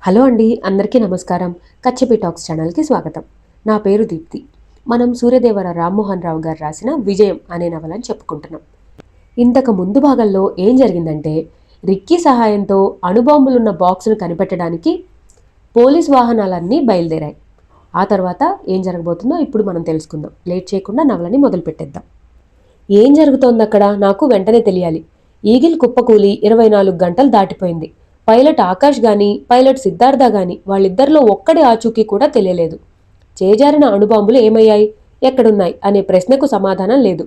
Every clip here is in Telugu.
హలో అండి, అందరికీ నమస్కారం. కచ్చపి టాక్స్ ఛానల్కి స్వాగతం. నా పేరు దీప్తి. మనం సూర్యదేవర రామ్మోహన్ రావు గారు రాసిన విజయం అనే నవలని చెప్పుకుంటున్నాం. ఇంతకు ముందు భాగంలో ఏం జరిగిందంటే, రిక్కీ సహాయంతో అణుబాంబులున్న బాక్సును కనిపెట్టడానికి పోలీస్ వాహనాలన్నీ బయలుదేరాయి. ఆ తర్వాత ఏం జరగబోతుందో ఇప్పుడు మనం తెలుసుకుందాం. లేట్ చేయకుండా నవలని మొదలు పెట్టేద్దాం. ఏం జరుగుతోందక్కడ నాకు వెంటనే తెలియాలి. ఈగిల్ కుప్పకూలి 24 గంటలు దాటిపోయింది. పైలట్ ఆకాష్ గాని పైలట్ సిద్ధార్థ గాని వాళ్ళిద్దరిలో ఒక్కడి ఆచూకీ కూడా తెలియలేదు. చేజారిన అణుబాంబులు ఏమయ్యాయి, ఎక్కడున్నాయి అనే ప్రశ్నకు సమాధానం లేదు.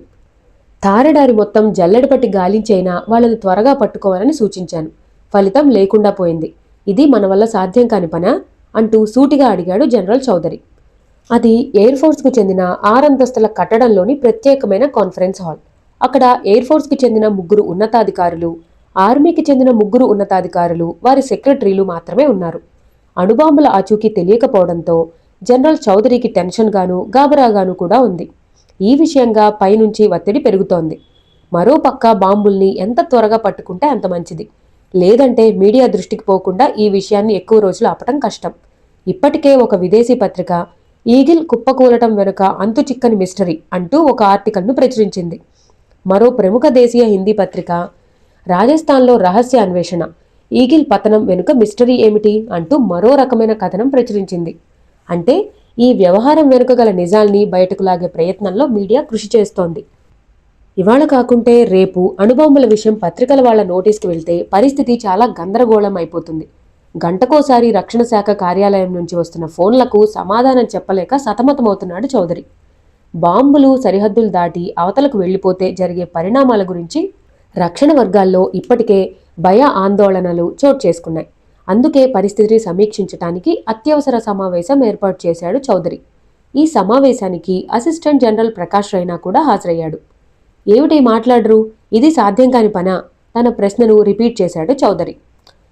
తారడారి మొత్తం జల్లెడపట్టి గాలించైనా వాళ్ళని త్వరగా పట్టుకోవాలని సూచించాను. ఫలితం లేకుండా పోయింది. ఇది మన వల్ల సాధ్యం కాని పనా అంటూ సూటిగా అడిగాడు జనరల్ చౌదరి. అది ఎయిర్ ఫోర్స్కు చెందిన 6 అంతస్తుల కట్టడంలోని ప్రత్యేకమైన కాన్ఫరెన్స్ హాల్. అక్కడ ఎయిర్ ఫోర్స్కి చెందిన 3 ఉన్నతాధికారులు, ఆర్మీకి చెందిన 3 ఉన్నతాధికారులు, వారి సెక్రటరీలు మాత్రమే ఉన్నారు. అణుబాంబుల ఆచూకీ తెలియకపోవడంతో జనరల్ చౌదరికి టెన్షన్గాను గాబరాగాను కూడా ఉంది. ఈ విషయంగా పైనుంచి ఒత్తిడి పెరుగుతోంది. మరో పక్క బాంబుల్ని ఎంత త్వరగా పట్టుకుంటే అంత మంచిది. లేదంటే మీడియా దృష్టికి పోకుండా ఈ విషయాన్ని ఎక్కువ రోజులు ఆపటం కష్టం. ఇప్పటికే ఒక విదేశీ పత్రిక ఈగిల్ కుప్పకూలటం వెనుక అంతు చిక్కని మిస్టరీ అంటూ ఒక ఆర్టికల్ను ప్రచురించింది. మరో ప్రముఖ దేశీయ హిందీ పత్రిక రాజస్థాన్లో రహస్య అన్వేషణ, ఈగిల్ పతనం వెనుక మిస్టరీ ఏమిటి అంటూ మరో రకమైన కథనం ప్రచురించింది. అంటే ఈ వ్యవహారం వెనుక గల నిజాల్ని బయటకు లాగే ప్రయత్నంలో మీడియా కృషి చేస్తోంది. ఇవాళ కాకుంటే రేపు అణుబాంబుల విషయం పత్రికల వాళ్ల నోటీస్కి వెళ్తే పరిస్థితి చాలా గందరగోళం అయిపోతుంది. గంటకోసారి రక్షణ శాఖ కార్యాలయం నుంచి వస్తున్న ఫోన్లకు సమాధానం చెప్పలేక సతమతమవుతున్నాడు చౌదరి. బాంబులు సరిహద్దులు దాటి అవతలకు వెళ్లిపోతే జరిగే పరిణామాల గురించి రక్షణ వర్గాల్లో ఇప్పటికే భయ ఆందోళనలు చోటు చేసుకున్నాయి. అందుకే పరిస్థితిని సమీక్షించడానికి అత్యవసర సమావేశం ఏర్పాటు చేశాడు చౌదరి. ఈ సమావేశానికి అసిస్టెంట్ జనరల్ ప్రకాష్ రైనా కూడా హాజరయ్యాడు. ఏమిటి మాట్లాడరు, ఇది సాధ్యం కాని పనా? తన ప్రశ్నను రిపీట్ చేశాడు చౌదరి.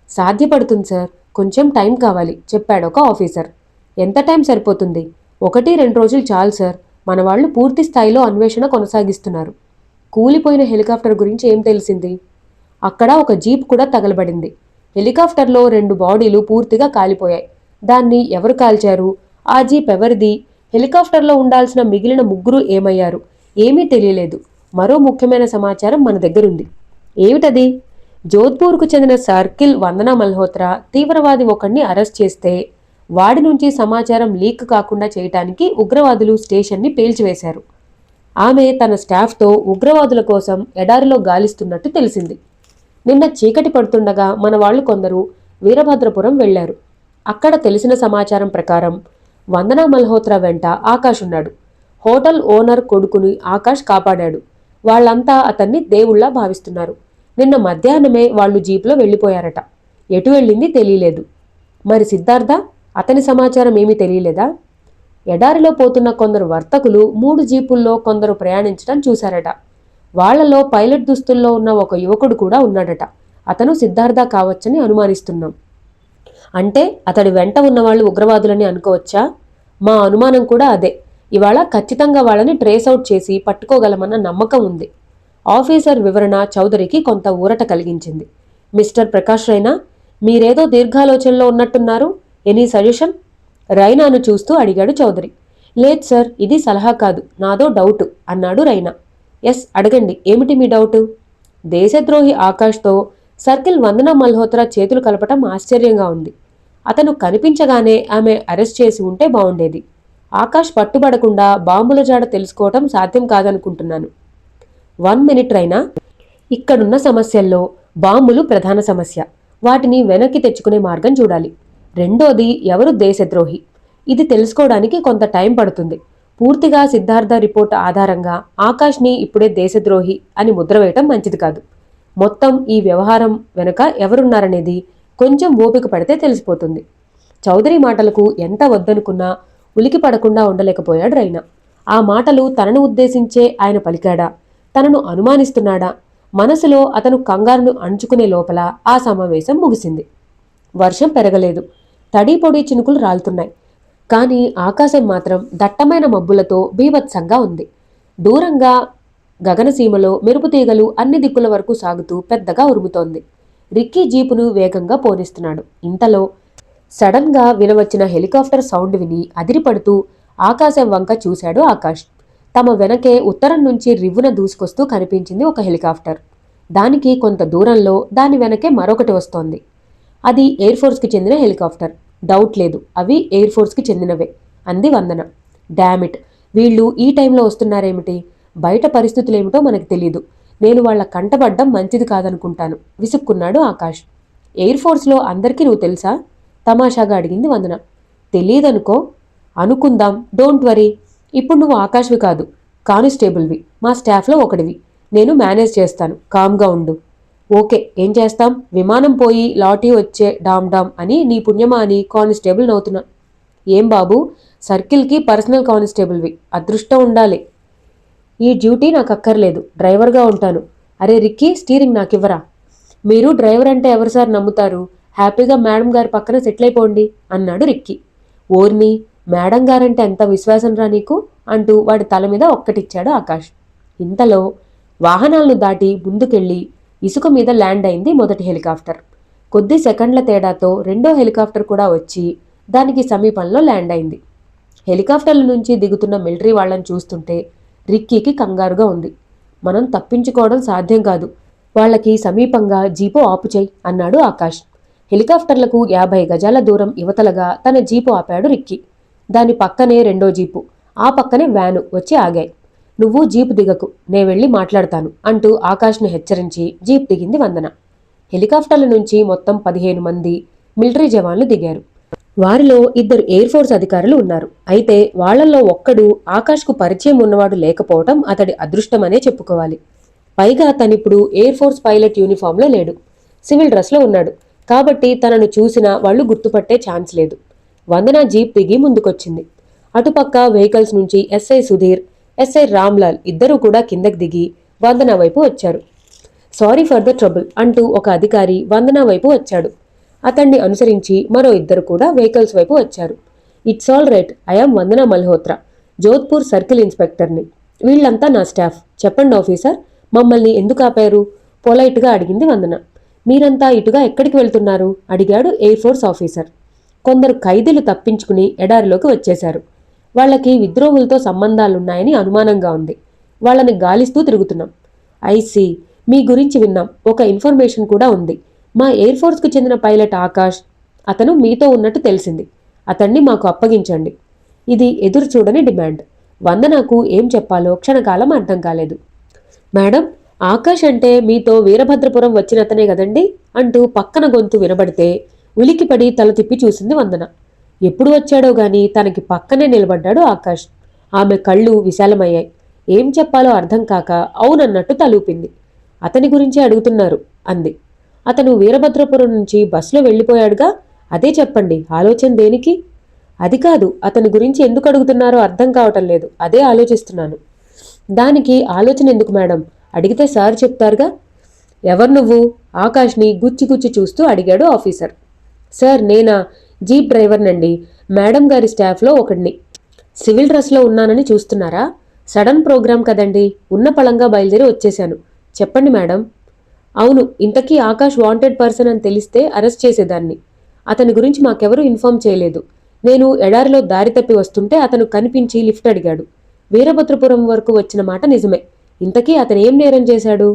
సాధ్యపడుతుంది సార్, కొంచెం టైం కావాలి చెప్పాడు ఒక ఆఫీసర్. ఎంత టైం సరిపోతుంది? 1-2 రోజులు చాలు సార్. మన వాళ్ళు పూర్తి స్థాయిలో అన్వేషణ కొనసాగిస్తున్నారు. కూలిపోయిన హెలికాప్టర్ గురించి ఏం తెలిసింది? అక్కడ ఒక జీప్ కూడా తగలబడింది. హెలికాప్టర్లో 2 బాడీలు పూర్తిగా కాలిపోయాయి. దాన్ని ఎవరు కాల్చారు, ఆ జీప్ ఎవరిది, హెలికాప్టర్లో ఉండాల్సిన మిగిలిన 3 ఏమయ్యారు, ఏమీ తెలియలేదు. మరో ముఖ్యమైన సమాచారం మన దగ్గరుంది. ఏమిటది? జోధ్పూర్కు చెందిన సర్కిల్ వందనా మల్హోత్రా తీవ్రవాది ఒకడిని అరెస్ట్ చేస్తే వాడి నుంచి సమాచారం లీక్ కాకుండా చేయటానికి ఉగ్రవాదులు స్టేషన్ని పేల్చివేశారు. ఆమె తన స్టాఫ్తో ఉగ్రవాదుల కోసం ఎడారిలో గాలిస్తున్నట్టు తెలిసింది. నిన్న చీకటి పడుతుండగా మన వాళ్ళు కొందరు వీరభద్రపురం వెళ్లారు. అక్కడ తెలిసిన సమాచారం ప్రకారం వందనా మల్హోత్రా వెంట ఆకాష్ ఉన్నాడు. హోటల్ ఓనర్ కొడుకుని ఆకాష్ కాపాడాడు. వాళ్లంతా అతన్ని దేవుళ్లా భావిస్తున్నారు. నిన్న మధ్యాహ్నమే వాళ్ళు జీపులో వెళ్లిపోయారట. ఎటు వెళ్ళింది తెలియలేదు. మరి సిద్ధార్థ, అతని సమాచారం ఏమీ తెలియలేదా? ఎడారిలో పోతున్న కొందరు వర్తకులు 3 జీపుల్లో కొందరు ప్రయాణించడం చూశారట. వాళ్లలో పైలట్ దుస్తుల్లో ఉన్న ఒక యువకుడు కూడా ఉన్నాడట. అతను సిద్ధార్థ కావచ్చని అనుమానిస్తున్నాం. అంటే అతడి వెంట ఉన్నవాళ్లు ఉగ్రవాదులని అనుకోవచ్చా? మా అనుమానం కూడా అదే. ఇవాళ ఖచ్చితంగా వాళ్ళని ట్రేస్ అవుట్ చేసి పట్టుకోగలమన్న నమ్మకం ఉంది. ఆఫీసర్ వివరణ చౌదరికి కొంత ఊరట కలిగించింది. మిస్టర్ ప్రకాష్ రైనా, మీరేదో దీర్ఘాలోచనలో ఉన్నట్టున్నారు. Any suggestion? రైనాను చూస్తూ అడిగాడు చౌదరి. లేదు సార్, ఇది సలహా కాదు, నాదో డౌటు అన్నాడు రైనా. ఎస్, అడగండి, ఏమిటి మీ డౌటు? దేశద్రోహి ఆకాష్తో సర్కిల్ వందనా మల్హోత్రా చేతులు కలపటం ఆశ్చర్యంగా ఉంది. అతను కనిపించగానే ఆమె అరెస్ట్ చేసి ఉంటే బావుండేది. ఆకాష్ పట్టుబడకుండా బాంబుల జాడ తెలుసుకోవటం సాధ్యం కాదనుకుంటున్నాను. 1 మినిట్ రైనా. ఇక్కడున్న సమస్యల్లో బాంబులు ప్రధాన సమస్య. వాటిని వెనక్కి తెచ్చుకునే మార్గం చూడాలి. రెండోది, ఎవరు దేశద్రోహి? ఇది తెలుసుకోవడానికి కొంత టైం పడుతుంది. పూర్తిగా సిద్ధార్థ రిపోర్ట్ ఆధారంగా ఆకాష్ని ఇప్పుడే దేశద్రోహి అని ముద్ర వేయటం మంచిది కాదు. మొత్తం ఈ వ్యవహారం వెనుక ఎవరున్నారనేది కొంచెం ఓపిక పడితే తెలిసిపోతుంది. చౌదరి మాటలకు ఎంత వద్దనుకున్నా ఉలికి పడకుండా ఉండలేకపోయాడు రైనా. ఆ మాటలు తనను ఉద్దేశించే ఆయన పలికాడా, తనను అనుమానిస్తున్నాడా? మనసులో అతను కంగారును అణుచుకునే లోపల ఆ సమావేశం ముగిసింది. వర్షం పెరగలేదు. తడి పొడి చినుకులు రాలుతున్నాయి. కానీ ఆకాశం మాత్రం దట్టమైన మబ్బులతో బీభత్సంగా ఉంది. దూరంగా గగనసీమలో మెరుపుతీగలు అన్ని దిక్కుల వరకు సాగుతూ పెద్దగా ఉరుముతోంది. రిక్కీ జీపును వేగంగా పోనిస్తున్నాడు. ఇంతలో సడన్గా వినవచ్చిన హెలికాప్టర్ సౌండ్ విని అదిరిపడుతూ ఆకాశం వంక చూశాడు ఆకాష్. తమ వెనకే ఉత్తరం నుంచి రివ్వున దూసుకొస్తూ కనిపించింది ఒక హెలికాప్టర్. దానికి కొంత దూరంలో దాని వెనకే మరొకటి వస్తోంది. అది ఎయిర్ ఫోర్స్కి చెందిన హెలికాప్టర్. డౌట్ లేదు, అవి ఎయిర్ ఫోర్స్కి చెందినవే అంది వందన. డామిట్, వీళ్ళు ఈ టైంలో వస్తున్నారేమిటి? బయట పరిస్థితులేమిటో మనకు తెలీదు. నేను వాళ్ల కంటపడ్డం మంచిది కాదనుకుంటాను విసుక్కున్నాడు ఆకాష్. ఎయిర్ ఫోర్స్లో అందరికీ నువ్వు తెలుసా? తమాషాగా అడిగింది వందన. తెలీదనుకో. అనుకుందాం, డోంట్ వరీ. ఇప్పుడు నువ్వు ఆకాష్వి కాదు, కానిస్టేబుల్వి, మా స్టాఫ్లో ఒకటివి. నేను మేనేజ్ చేస్తాను, కామ్గా ఉండు. ఓకే, ఏం చేస్తాం? విమానం పోయి లాటరీ వచ్చే డామ్ డామ్ అని నీ పుణ్యమా అని కానిస్టేబుల్ నవ్వుతున్నా. ఏం బాబు, సర్కిల్కి పర్సనల్ కానిస్టేబుల్వి, అదృష్టం ఉండాలి. ఈ డ్యూటీ నాకు అక్కర్లేదు, డ్రైవర్గా ఉంటాను. అరే రిక్కీ, స్టీరింగ్ నాకివ్వరా? మీరు డ్రైవర్ అంటే ఎవరు సార్ నమ్ముతారు? హ్యాపీగా మేడం గారి పక్కన సెటిల్ అయిపోండి అన్నాడు రిక్కీ. ఓర్ని, మేడం గారంటే ఎంత విశ్వాసం రా నీకు అంటూ వాడి తల మీద ఒక్కటిచ్చాడు ఆకాష్. ఇంతలో వాహనాలను దాటి ముందుకెళ్లి ఇసుక మీద ల్యాండ్ అయింది మొదటి హెలికాప్టర్. కొద్ది సెకండ్ల తేడాతో రెండో హెలికాప్టర్ కూడా వచ్చి దానికి సమీపంలో ల్యాండ్ అయింది. హెలికాప్టర్ల నుంచి దిగుతున్న మిలిటరీ వాళ్ళని చూస్తుంటే రిక్కీకి కంగారుగా ఉంది. మనం తప్పించుకోవడం సాధ్యం కాదు, వాళ్ళకి సమీపంగా జీపు ఆపుచేయి అన్నాడు ఆకాష్. హెలికాప్టర్లకు 50 గజాల దూరం యువతలగా తన జీపు ఆపాడు రిక్కీ. దాని పక్కనే రెండో జీపు, ఆ పక్కనే వ్యాను వచ్చి ఆగాయి. నువ్వు జీపు దిగకు, నే వెళ్ళి మాట్లాడతాను అంటూ ఆకాష్ను హెచ్చరించి జీప్ దిగింది వందన. హెలికాప్టర్ల నుంచి మొత్తం 15 మంది మిలిటరీ జవాన్లు దిగారు. వారిలో 2 ఎయిర్ ఫోర్స్ అధికారులు ఉన్నారు. అయితే వాళ్లలో ఒక్కడు ఆకాష్కు పరిచయం ఉన్నవాడు లేకపోవటం అతడి అదృష్టమనే చెప్పుకోవాలి. పైగా తనిప్పుడు ఎయిర్ ఫోర్స్ పైలట్ యూనిఫామ్లో లేడు, సివిల్ డ్రెస్లో ఉన్నాడు. కాబట్టి తనను చూసినా వాళ్లు గుర్తుపట్టే ఛాన్స్ లేదు. వందన జీప్ దిగి ముందుకొచ్చింది. అటుపక్క వెహికల్స్ నుంచి ఎస్ఐ సుధీర్, ఎస్ఐ రామ్లాల్ ఇద్దరూ కూడా కిందకి దిగి వందన వైపు వచ్చారు. సారీ ఫర్ ద ట్రబుల్ అంటూ ఒక అధికారి వందన వైపు వచ్చాడు. అతన్ని అనుసరించి మరో 2 కూడా వెహికల్స్ వైపు వచ్చారు. It's all right, I'm Vandana Malhotra, Jodhpur circle ఇన్స్పెక్టర్ని. వీళ్లంతా నా స్టాఫ్. చెప్పండి ఆఫీసర్, మమ్మల్ని ఎందుకు ఆపారు? పొలైట్గా అడిగింది వందన. మీరంతా ఇటుగా ఎక్కడికి వెళ్తున్నారు అడిగాడు ఎయిర్ ఫోర్స్ ఆఫీసర్. కొందరు ఖైదీలు తప్పించుకుని ఎడారిలోకి వచ్చేశారు. వాళ్ళకి విద్రోహులతో సంబంధాలున్నాయని అనుమానంగా ఉంది. వాళ్ళని గాలిస్తూ తిరుగుతున్నాం. ఐసీ, మీ గురించి విన్నాం, ఒక ఇన్ఫర్మేషన్ కూడా ఉంది. మా ఎయిర్ ఫోర్స్కు చెందిన పైలట్ ఆకాష్, అతను మీతో ఉన్నట్టు తెలిసింది. అతన్ని మాకు అప్పగించండి. ఇది ఎదురు చూడని డిమాండ్. వందనకు ఏం చెప్పాలో క్షణకాలం అర్థం కాలేదు. మేడం, ఆకాష్ అంటే మీతో వీరభద్రపురం వచ్చినతనే కదండి అంటూ పక్కన గొంతు వినబడితే ఉలికిపడి తల తిప్పి చూసింది వందన. ఎప్పుడు వచ్చాడో గాని తనకి పక్కనే నిలబడ్డాడు ఆకాష్. ఆమె కళ్ళు విశాలమయ్యాయి. ఏం చెప్పాలో అర్థం కాక అవునన్నట్టు తలూపింది. అతని గురించే అడుగుతున్నారు అంది. అతను వీరభద్రపురం నుంచి బస్సులో వెళ్ళిపోయాడుగా, అదే చెప్పండి, ఆలోచన దేనికి? అది కాదు, అతని గురించి ఎందుకు అడుగుతున్నారో అర్థం కావటం లేదు, అదే ఆలోచిస్తున్నాను. దానికి ఆలోచన ఎందుకు మేడం? అడిగితే సార్ చెప్తారుగా. ఎవరు నువ్వు? ఆకాష్ని గుచ్చి గుచ్చి చూస్తూ అడిగాడు ఆఫీసర్. సార్ నేనా? జీప్ డ్రైవర్నండి, మేడం గారి స్టాఫ్లో ఒకడిని. సివిల్ డ్రెస్లో ఉన్నానని చూస్తున్నారా? సడన్ ప్రోగ్రాం కదండి, ఉన్న పళంగా బయలుదేరి వచ్చేశాను. చెప్పండి మేడం. అవును, ఇంతకీ ఆకాష్ వాంటెడ్ పర్సన్ అని తెలిస్తే అరెస్ట్ చేసేదాన్ని. అతని గురించి మాకెవరూ ఇన్ఫార్మ్ చేయలేదు. నేను ఎడారిలో దారి తప్పి వస్తుంటే అతను కనిపించి లిఫ్ట్ అడిగాడు. వీరభద్రపురం వరకు వచ్చిన మాట నిజమే. ఇంతకీ అతను ఏం నేరం చేశాడు?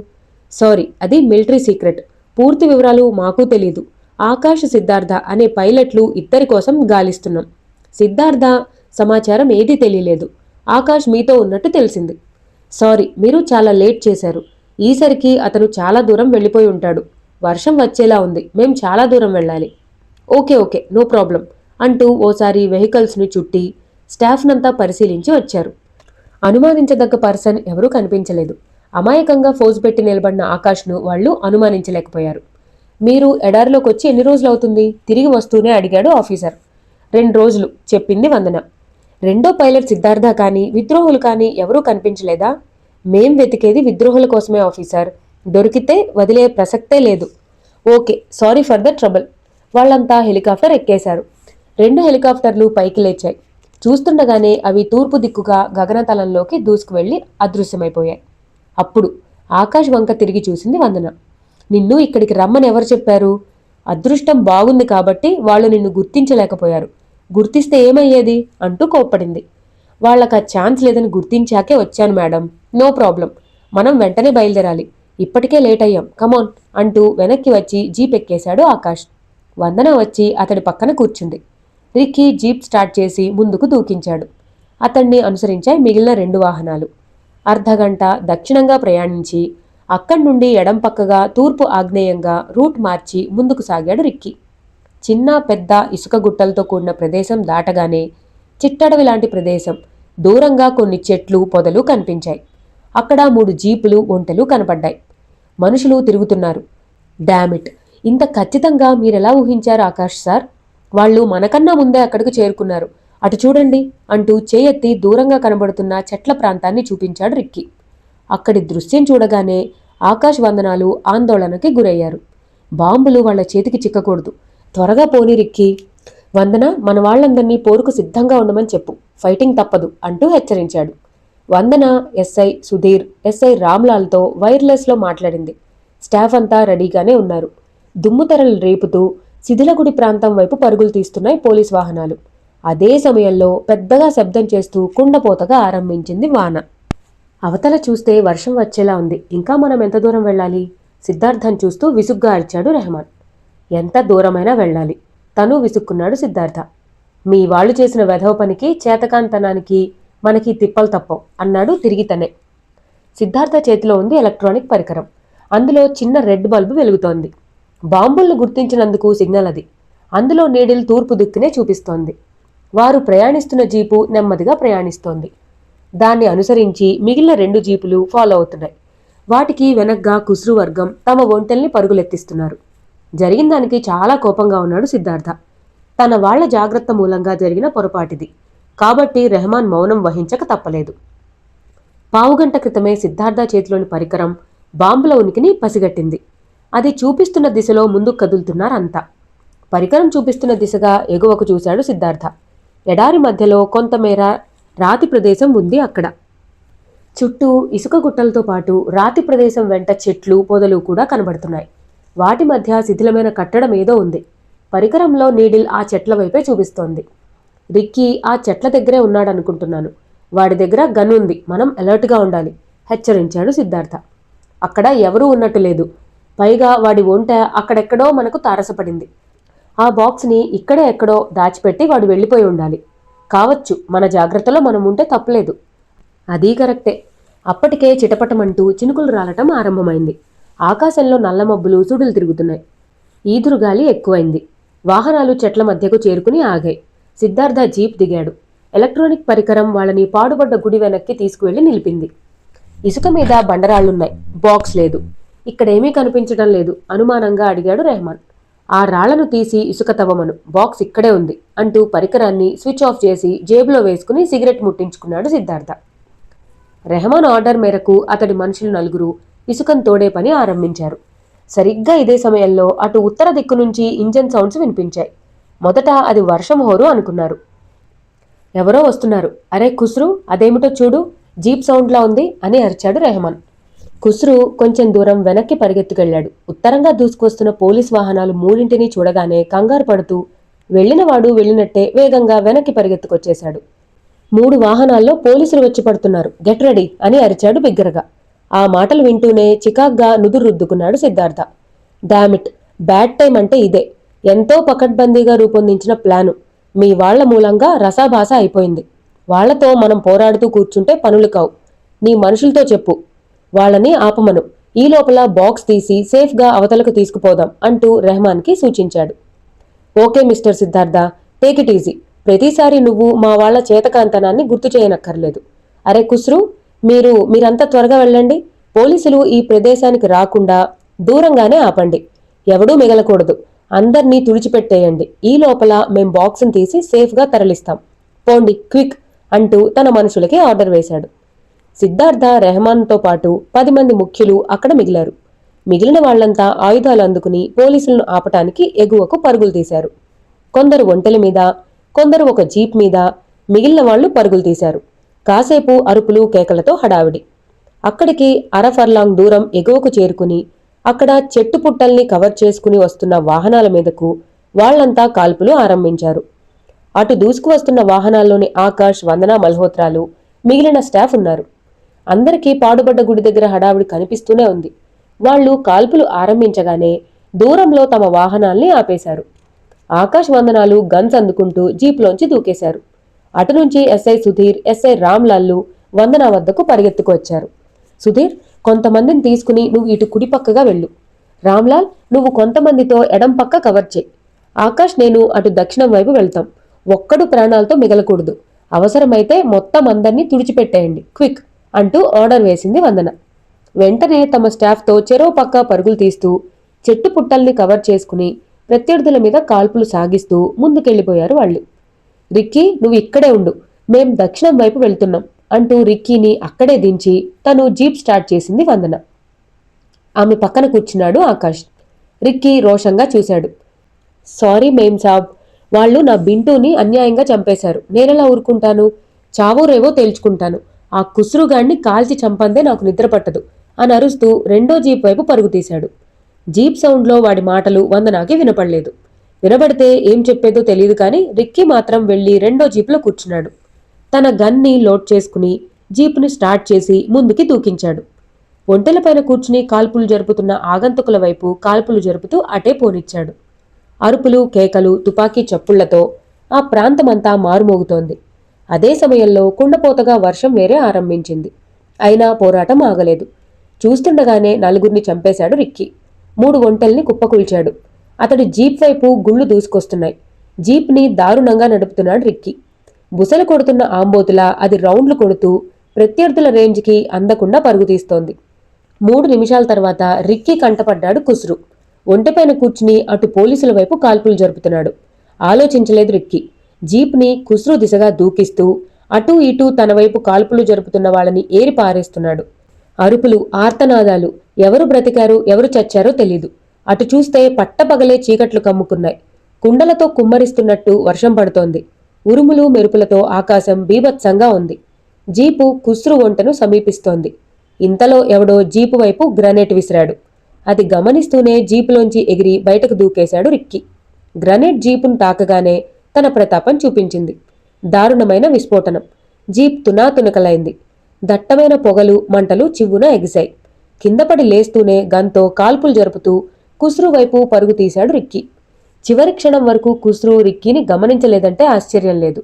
సారీ, అది మిలిటరీ సీక్రెట్. పూర్తి వివరాలు మాకు తెలీదు. ఆకాష్, సిద్ధార్థ అనే పైలట్లు 2 కోసం గాలిస్తున్నాం. సిద్ధార్థ సమాచారం ఏదీ తెలియలేదు. ఆకాష్ మీతో ఉన్నట్టు తెలిసింది. సారీ, మీరు చాలా లేట్ చేశారు. ఈసరికి అతను చాలా దూరం వెళ్ళిపోయి ఉంటాడు. వర్షం వచ్చేలా ఉంది, మేం చాలా దూరం వెళ్ళాలి. ఓకే ఓకే, నో ప్రాబ్లం అంటూ ఓసారి వెహికల్స్ని చుట్టి స్టాఫ్నంతా పరిశీలించి వచ్చారు. అనుమానించదగ్గ పర్సన్ ఎవరూ కనిపించలేదు. అమాయకంగా ఫోజు పెట్టి నిలబడిన ఆకాష్ను వాళ్లు అనుమానించలేకపోయారు. మీరు ఎడారిలోకి వచ్చి ఎన్ని రోజులవుతుంది? తిరిగి వస్తూనే అడిగాడు ఆఫీసర్. 2 రోజులు చెప్పింది వందన. రెండో పైలట్ సిద్ధార్థ కానీ విద్రోహులు కానీ ఎవరూ కనిపించలేదా? మేం వెతికేది విద్రోహుల కోసమే ఆఫీసర్, దొరికితే వదిలే ప్రసక్తే లేదు. Okay, sorry for the trouble. వాళ్ళంతా హెలికాప్టర్ ఎక్కేశారు. 2 హెలికాప్టర్లు పైకి లేచాయి. చూస్తుండగానే అవి తూర్పు దిక్కుగా గగనతలంలోకి దూసుకువెళ్లి అదృశ్యమైపోయాయి. అప్పుడు ఆకాష్ వంక తిరిగి చూసింది వందన. నిన్ను ఇక్కడికి రమ్మని ఎవరు చెప్పారు? అదృష్టం బాగుంది కాబట్టి వాళ్ళు నిన్ను గుర్తించలేకపోయారు. గుర్తిస్తే ఏమయ్యేది అంటూ కోప్పడింది. వాళ్ళకా ఛాన్స్ లేదని గుర్తించాకే వచ్చాను మేడం. No problem. మనం వెంటనే బయలుదేరాలి. ఇప్పటికే లేట్ అయ్యాం. కమోన్ అంటూ వెనక్కి వచ్చి జీప్ ఎక్కేశాడు ఆకాష్. వందన వచ్చి అతడి పక్కన కూర్చుంది. రిక్కీ జీప్ స్టార్ట్ చేసి ముందుకు దూకించాడు. అతన్ని అనుసరించాయి మిగిలిన 2 వాహనాలు. అర్ధగంట దక్షిణంగా ప్రయాణించి అక్కడి నుండి ఎడం పక్కగా తూర్పు ఆగ్నేయంగా రూట్ మార్చి ముందుకు సాగాడు రిక్కీ. చిన్న పెద్ద ఇసుక గుట్టలతో కూడిన ప్రదేశం దాటగానే చిట్టడవి లాంటి ప్రదేశం, దూరంగా కొన్ని చెట్లు పొదలు కనిపించాయి. అక్కడ 3 జీపులు ఒంటెలు కనపడ్డాయి. మనుషులు తిరుగుతున్నారు. డామిట్, ఇంత ఖచ్చితంగా మీరెలా ఊహించారు ఆకాష్ సార్? వాళ్ళు మనకన్నా ముందే అక్కడికి చేరుకున్నారు. అటు చూడండి అంటూ చేయెత్తి దూరంగా కనబడుతున్న చెట్ల ప్రాంతాన్ని చూపించాడు రిక్కీ. అక్కడి దృశ్యం చూడగానే ఆకాష్ వందనాలు ఆందోళనకి గురయ్యారు. బాంబులు వాళ్ల చేతికి చిక్కకూడదు. త్వరగా పోనీ రిక్కీ. వందన, మన వాళ్లందరినీ పోరుకు సిద్ధంగా ఉండమని చెప్పు. ఫైటింగ్ తప్పదు అంటూ హెచ్చరించాడు. వందన ఎస్ఐ సుధీర్, ఎస్ఐ రామ్లాల్తో వైర్లెస్లో మాట్లాడింది. స్టాఫ్ అంతా రెడీగానే ఉన్నారు. దుమ్ముతెరలు రేపుతూ శిథిలగుడి ప్రాంతం వైపు పరుగులు తీస్తున్నాయి పోలీస్ వాహనాలు. అదే సమయంలో పెద్దగా శబ్దం చేస్తూ కుండపోతగా ఆరంభించింది వాన. అవతల చూస్తే వర్షం వచ్చేలా ఉంది. ఇంకా మనం ఎంత దూరం వెళ్ళాలి? సిద్ధార్థను చూస్తూ విసుగ్గా అరిచాడు రెహమాన్. ఎంత దూరమైనా వెళ్ళాలి, తను విసుక్కున్నాడు సిద్ధార్థ. మీ వాళ్ళు చేసిన వెధవ పనికి, చేతకాంతనానికి మనకి తిప్పలు తప్పవు అన్నాడు తిరిగి తనే. సిద్ధార్థ చేతిలో ఉంది ఎలక్ట్రానిక్ పరికరం. అందులో చిన్న రెడ్ బల్బు వెలుగుతోంది. బాంబుల్ని గుర్తించినందుకు సిగ్నల్ అది. అందులో నీడిల్ తూర్పు దిక్కునే చూపిస్తోంది. వారు ప్రయాణిస్తున్న జీపు నెమ్మదిగా ప్రయాణిస్తోంది. దాన్ని అనుసరించి మిగిలిన 2 జీపులు ఫాలో అవుతున్నాయి. వాటికి వెనగ్గా కుస్రు వర్గం తమ ఒంటెల్ని పరుగులెత్తిస్తున్నారు. జరిగిన దానికి చాలా కోపంగా ఉన్నాడు సిద్ధార్థ. తన వాళ్ల జాగ్రత్త మూలంగా జరిగిన పొరపాటిది కాబట్టి రెహమాన్ మౌనం వహించక తప్పలేదు. పావుగంట క్రితమే సిద్ధార్థ చేతిలోని పరికరం బాంబుల ఉనికిని పసిగట్టింది. అది చూపిస్తున్న దిశలో ముందుకు కదులుతున్నారంతా. పరికరం చూపిస్తున్న దిశగా ఎగువకు చూశాడు సిద్ధార్థ. ఎడారి మధ్యలో కొంతమేర రాతి ప్రదేశం ఉంది. అక్కడ చుట్టూ ఇసుక గుట్టలతో పాటు రాతి ప్రదేశం వెంట చెట్లు పొదలు కూడా కనబడుతున్నాయి. వాటి మధ్య శిథిలమైన కట్టడం ఏదో ఉంది. పరికరంలో నీడిల్ ఆ చెట్ల వైపే చూపిస్తోంది. రిక్కీ ఆ చెట్ల దగ్గరే ఉన్నాడనుకుంటున్నాను. వాడి దగ్గర గన్ ఉంది. మనం అలర్ట్గా ఉండాలి హెచ్చరించాడు సిద్ధార్థ. అక్కడ ఎవరూ ఉన్నట్టు లేదు. పైగా వాడి ఒంట అక్కడెక్కడో మనకు తారసపడింది. ఆ బాక్స్ని ఇక్కడే ఎక్కడో దాచిపెట్టి వాడు వెళ్ళిపోయి ఉండాలి. కావచ్చు, మన జాగ్రత్తలో మనం ఉంటే తప్పులేదు. అదీ కరెక్టే. అప్పటికే చిటపటమంటూ చినుకులు రాలటం ఆరంభమైంది. ఆకాశంలో నల్లమబ్బులు సుడులు తిరుగుతున్నాయి. ఈదురుగాలి ఎక్కువైంది. వాహనాలు చెట్ల మధ్యకు చేరుకుని ఆగాయి. సిద్ధార్థ జీప్ దిగాడు. ఎలక్ట్రానిక్ పరికరం వాళ్ళని పాడుబడ్డ గుడి వెనక్కి తీసుకువెళ్లి నిలిపింది. ఇసుక మీద బండరాళ్లున్నాయి. బాక్స్ లేదు. ఇక్కడేమీ కనిపించడం లేదు అనుమానంగా అడిగాడు రెహమాన్. ఆ రాళ్లను తీసి ఇసుక తవ్వమను. బాక్స్ ఇక్కడే ఉంది అంటూ పరికరాన్ని స్విచ్ ఆఫ్ చేసి జేబులో వేసుకుని సిగరెట్ ముట్టించుకున్నాడు సిద్ధార్థ. రెహమాన్ ఆర్డర్ మేరకు అతడి మనుషులు 4 ఇసుకను తోడే పని ఆరంభించారు. సరిగ్గా ఇదే సమయంలో అటు ఉత్తర దిక్కు నుంచి ఇంజన్ సౌండ్స్ వినిపించాయి. మొదట అది వర్షం హోరు అనుకున్నారు. ఎవరో వస్తున్నారు. అరే ఖుస్రు, అదేమిటో చూడు, జీప్ సౌండ్లా ఉంది అని అరిచాడు రెహమాన్. ఖుస్రు కొంచెం దూరం వెనక్కి పరిగెత్తుకెళ్లాడు. ఉత్తరంగా దూసుకొస్తున్న పోలీస్ వాహనాలు 3 చూడగానే కంగారు పడుతూ వెళ్లినవాడు వెళ్ళినట్టే వేగంగా వెనక్కి పరిగెత్తుకొచ్చేశాడు. 3 వాహనాల్లో పోలీసులు వచ్చి పడుతున్నారు. గెట్ రెడీ అని అరిచాడు బిగ్గరగా. ఆ మాటలు వింటూనే చికాగ్గా నుదురు రుద్దుకున్నాడు సిద్ధార్థ. డామిట్, బ్యాడ్ టైం అంటే ఇదే. ఎంతో పకడ్బందీగా రూపొందించిన ప్లాను మీ వాళ్ల మూలంగా రసాభాస అయిపోయింది. వాళ్లతో మనం పోరాడుతూ కూర్చుంటే పనులు కావు. నీ మనుషులతో చెప్పు, వాళ్ళని ఆపమను. ఈ లోపల బాక్స్ తీసి సేఫ్గా అవతలకు తీసుకుపోదాం అంటూ రెహమాన్కి సూచించాడు. Okay mister Siddhartha, take it easy. ప్రతిసారి నువ్వు మా వాళ్ల చేతకాంతనాన్ని గుర్తు చేయనక్కర్లేదు. అరే ఖుస్రు, మీరంతా త్వరగా వెళ్ళండి. పోలీసులు ఈ ప్రదేశానికి రాకుండా దూరంగానే ఆపండి. ఎవడూ మిగలకూడదు. అందర్నీ తుడిచిపెట్టేయండి. ఈ లోపల మేం బాక్స్ని తీసి సేఫ్గా తరలిస్తాం. పోండి, క్విక్ అంటూ తన మనుషులకి ఆర్డర్ వేశాడు. సిద్ధార్థ, రెహమాన్తో పాటు 10 మంది ముఖ్యులు అక్కడ మిగిలారు. మిగిలిన వాళ్లంతా ఆయుధాలు అందుకుని పోలీసులను ఆపటానికి ఎగువకు పరుగులు తీశారు. కొందరు ఒంటెల మీద, కొందరు ఒక జీప్ మీద, మిగిలిన వాళ్లు పరుగులు తీశారు. కాసేపు అరుపులు కేకలతో హడావిడి. అక్కడికి 1/2 ఫర్లాంగ్ దూరం ఎగువకు చేరుకుని అక్కడ చెట్టు పుట్టల్ని కవర్ చేసుకుని వస్తున్న వాహనాల మీదకు వాళ్లంతా కాల్పులు ఆరంభించారు. అటు దూసుకు వస్తున్న వాహనాల్లోని ఆకాష్, వందన, మల్హోత్రాలు, మిగిలిన స్టాఫ్ ఉన్నారు. అందరికీ పాడుబడ్డ గుడి దగ్గర హడావిడి కనిపిస్తూనే ఉంది. వాళ్లు కాల్పులు ఆరంభించగానే దూరంలో తమ వాహనాల్ని ఆపేశారు. ఆకాష్, వందనాలు గన్స్ అందుకుంటూ జీప్లోంచి దూకేశారు. అటు నుంచి ఎస్ఐ సుధీర్, ఎస్ఐ రామ్లాల్లు వందన వద్దకు పరిగెత్తుకు వచ్చారు. సుధీర్, కొంతమందిని తీసుకుని నువ్వు ఇటు కుడిపక్కగా వెళ్ళు. రామ్లాల్, నువ్వు కొంతమందితో ఎడం పక్క కవర్ చేయి. ఆకాష్, నేను అటు దక్షిణం వైపు వెళ్తాం. ఒక్కడు ప్రాణాలతో మిగలకూడదు. అవసరమైతే మొత్తం అందర్నీ తుడిచిపెట్టేయండి, క్విక్ అంటూ ఆర్డర్ వేసింది వందన. వెంటనే తమ స్టాఫ్తో చెరో పక్క పరుగులు తీస్తూ చెట్టు పుట్టల్ని కవర్ చేసుకుని ప్రత్యర్థుల మీద కాల్పులు సాగిస్తూ ముందుకెళ్లిపోయారు వాళ్ళు. రిక్కీ, నువ్వు ఇక్కడే ఉండు, మేం దక్షిణం వైపు వెళ్తున్నాం అంటూ రిక్కీని అక్కడే దించి తను జీప్ స్టార్ట్ చేసింది వందన. ఆమె పక్కన కూర్చున్నాడు ఆకాష్. రిక్కీ రోషంగా చూశాడు. సారీ మేం సాబ్, వాళ్ళు నా బింటూని అన్యాయంగా చంపేశారు. నేనెలా ఊరుకుంటాను? చావోరేవో తేల్చుకుంటాను. ఆ కుసురుగాణ్ణి కాల్చి చంపందే నాకు నిద్రపట్టదు అని అరుస్తూ రెండో జీప్ వైపు పరుగు తీశాడు. జీప్ సౌండ్లో వాడి మాటలు వందనాకి వినపడలేదు. వినబడితే ఏం చెప్పేదో తెలియదు కానీ రిక్కీ మాత్రం వెళ్లి రెండో జీప్లో కూర్చున్నాడు. తన గన్ని లోడ్ చేసుకుని జీప్ని స్టార్ట్ చేసి ముందుకి దూకించాడు. ఒంటెలపైన కూర్చుని కాల్పులు జరుపుతున్న ఆగంతుకుల వైపు కాల్పులు జరుపుతూ అటే పోనిచ్చాడు. అరుపులు, కేకలు, తుపాకీ చప్పుళ్లతో ఆ ప్రాంతమంతా మారుమోగుతోంది. అదే సమయంలో కుండపోతగా వర్షం వేరే ఆరంభించింది. అయినా పోరాటం ఆగలేదు. చూస్తుండగానే నలుగురిని చంపేశాడు రిక్కీ. 3 ఒంటెల్ని కుప్పకూల్చాడు. అతడి జీప్ వైపు గుళ్లు దూసుకొస్తున్నాయి. జీప్ని దారుణంగా నడుపుతున్నాడు రిక్కీ. బుసలు కొడుతున్న ఆంబోతులా అది రౌండ్లు కొడుతూ ప్రత్యర్థుల రేంజ్కి అందకుండా పరుగుతీస్తోంది. 3 నిమిషాల తర్వాత రిక్కీ కంటపడ్డాడు కుసురు. ఒంటెపైన కూర్చుని అటు పోలీసుల వైపు కాల్పులు జరుపుతున్నాడు. ఆలోచించలేదు రిక్కీ. జీప్ని కుసురు దిశగా దూకిస్తూ అటూ ఇటూ తన వైపు కాల్పులు జరుపుతున్న వాళ్ళని ఏరి పారేస్తున్నాడు. అరుపులు, ఆర్తనాదాలు, ఎవరు బ్రతికారు ఎవరు చచ్చారో తెలీదు. అటు చూస్తే పట్టపగలే చీకట్లు కమ్ముకున్నాయి. కుండలతో కుమ్మరిస్తున్నట్టు వర్షం పడుతోంది. ఉరుములు, మెరుపులతో ఆకాశం బీభత్సంగా ఉంది. జీపు కుసురు ఒంటెను సమీపిస్తోంది. ఇంతలో ఎవడో జీపు వైపు గ్రనేట్ విసిరాడు. అది గమనిస్తూనే జీపులోంచి ఎగిరి బయటకు దూకేశాడు రిక్కీ. గ్రనేట్ జీపును తాకగానే తన ప్రతాపం చూపించింది. దారుణమైన విస్ఫోటనం. జీప్ తునాతునకలైంది. దట్టమైన పొగలు, మంటలు చివ్వున ఎగిశాయి. కిందపడి లేస్తూనే గన్తో కాల్పులు జరుపుతూ కుసురు వైపు పరుగు తీశాడు రిక్కీ. చివరి క్షణం వరకు కుసురు రిక్కీని గమనించలేదంటే ఆశ్చర్యం లేదు.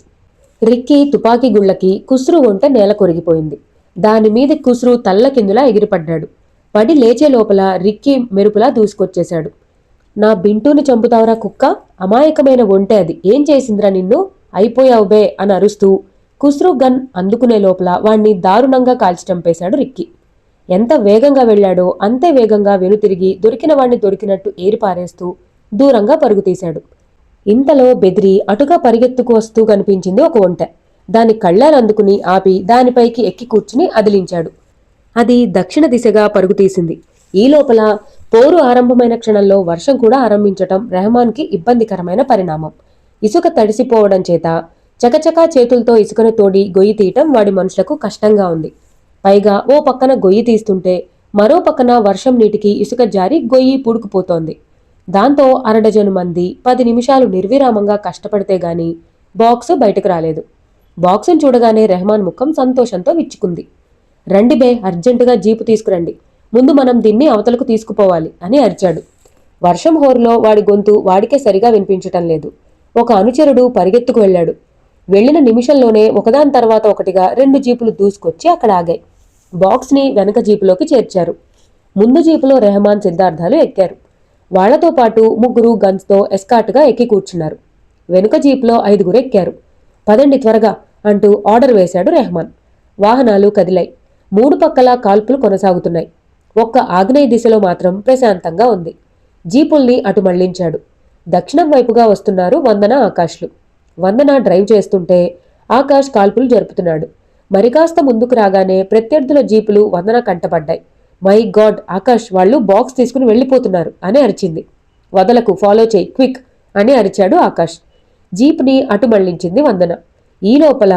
రిక్కీ తుపాకీ గుళ్లకి కుసురు ఒంటె నేల కొరిగిపోయింది. దానిమీద కుసురు తల్లకిందులా ఎగిరిపడ్డాడు. పడి లేచే లోపల రిక్కీ మెరుపులా దూసుకొచ్చేశాడు. నా బింటూని చంపుతావురా కుక్క, అమాయకమైన ఒంటె అది, ఏం చేసిందిరా నిన్ను, అయిపోయావుబే అని అరుస్తూ కుసురు గన్ అందుకునే లోపల వాణ్ణి దారుణంగా కాల్చి చంపేశాడు రిక్కీ. ఎంత వేగంగా వెళ్లాడో అంతే వేగంగా వెనుతిరిగి దొరికిన వాణ్ణి దొరికినట్టు ఏరిపారేస్తూ దూరంగా పరుగు తీశాడు. ఇంతలో బెదిరి అటుగా పరిగెత్తుకు వస్తూ కనిపించింది ఒక ఒంటె. దాని కళ్ళాలందుకుని ఆపి దానిపైకి ఎక్కి కూర్చుని అదిలించాడు. అది దక్షిణ దిశగా పరుగు తీసింది. ఈ లోపల పోరు ఆరంభమైన క్షణంలో వర్షం కూడా ఆరంభించటం రెహమాన్కి ఇబ్బందికరమైన పరిణామం. ఇసుక తడిసిపోవడం చేత చకచకా చేతులతో ఇసుకను తోడి గొయ్యి తీయటం వాడి మనుషులకు కష్టంగా ఉంది. పైగా ఓ పక్కన గొయ్యి తీస్తుంటే మరో పక్కన వర్షం నీటికి ఇసుక జారి గొయ్యి పూడుకుపోతోంది. దాంతో 1/2 డజను మంది 10 నిమిషాలు నిర్విరామంగా కష్టపడితే గాని బాక్సు బయటకు రాలేదు. బాక్సును చూడగానే రెహమాన్ ముఖం సంతోషంతో విచ్చుకుంది. రండి బే, అర్జెంటుగా జీపు తీసుకురండి, ముందు మనం దీన్ని అవతలకు తీసుకుపోవాలి అని అరిచాడు. వర్షం హోరులో వాడి గొంతు వాడికే సరిగా వినిపించటం లేదు. ఒక అనుచరుడు పరిగెత్తుకు వెళ్లాడు. వెళ్లిన నిమిషంలోనే ఒకదాని తర్వాత ఒకటిగా 2 జీపులు దూసుకొచ్చి అక్కడ ఆగాయి. బాక్స్ని వెనక జీపులోకి చేర్చారు. ముందు జీపులో రెహమాన్, సిద్ధార్థాలు ఎక్కారు. వాళ్లతో పాటు 3 గన్స్తో ఎస్కార్ట్గా ఎక్కి కూర్చున్నారు. వెనుక జీపులో 5 ఎక్కారు. పదండి త్వరగా అంటూ ఆర్డర్ వేశాడు రెహమాన్. వాహనాలు కదిలాయి. 3 పక్కలా కాల్పులు కొనసాగుతున్నాయి. ఒక్క ఆగ్నేయ దిశలో మాత్రం ప్రశాంతంగా ఉంది. జీపుల్ని అటు మళ్లించాడు. దక్షిణం వైపుగా వస్తున్నారు వందన, ఆకాష్లు. వందన డ్రైవ్ చేస్తుంటే ఆకాష్ కాల్పులు జరుపుతున్నాడు. మరికాస్త ముందుకు రాగానే ప్రత్యర్థుల జీపులు వందన కంటపడ్డాయి. మై గాడ్ ఆకాష్, వాళ్ళు బాక్స్ తీసుకుని వెళ్లిపోతున్నారు అని అరిచింది. వదలకు, ఫాలో చేయి, క్విక్ అని అరిచాడు ఆకాష్. జీప్ని అటు మళ్లించింది వందన. ఈ లోపల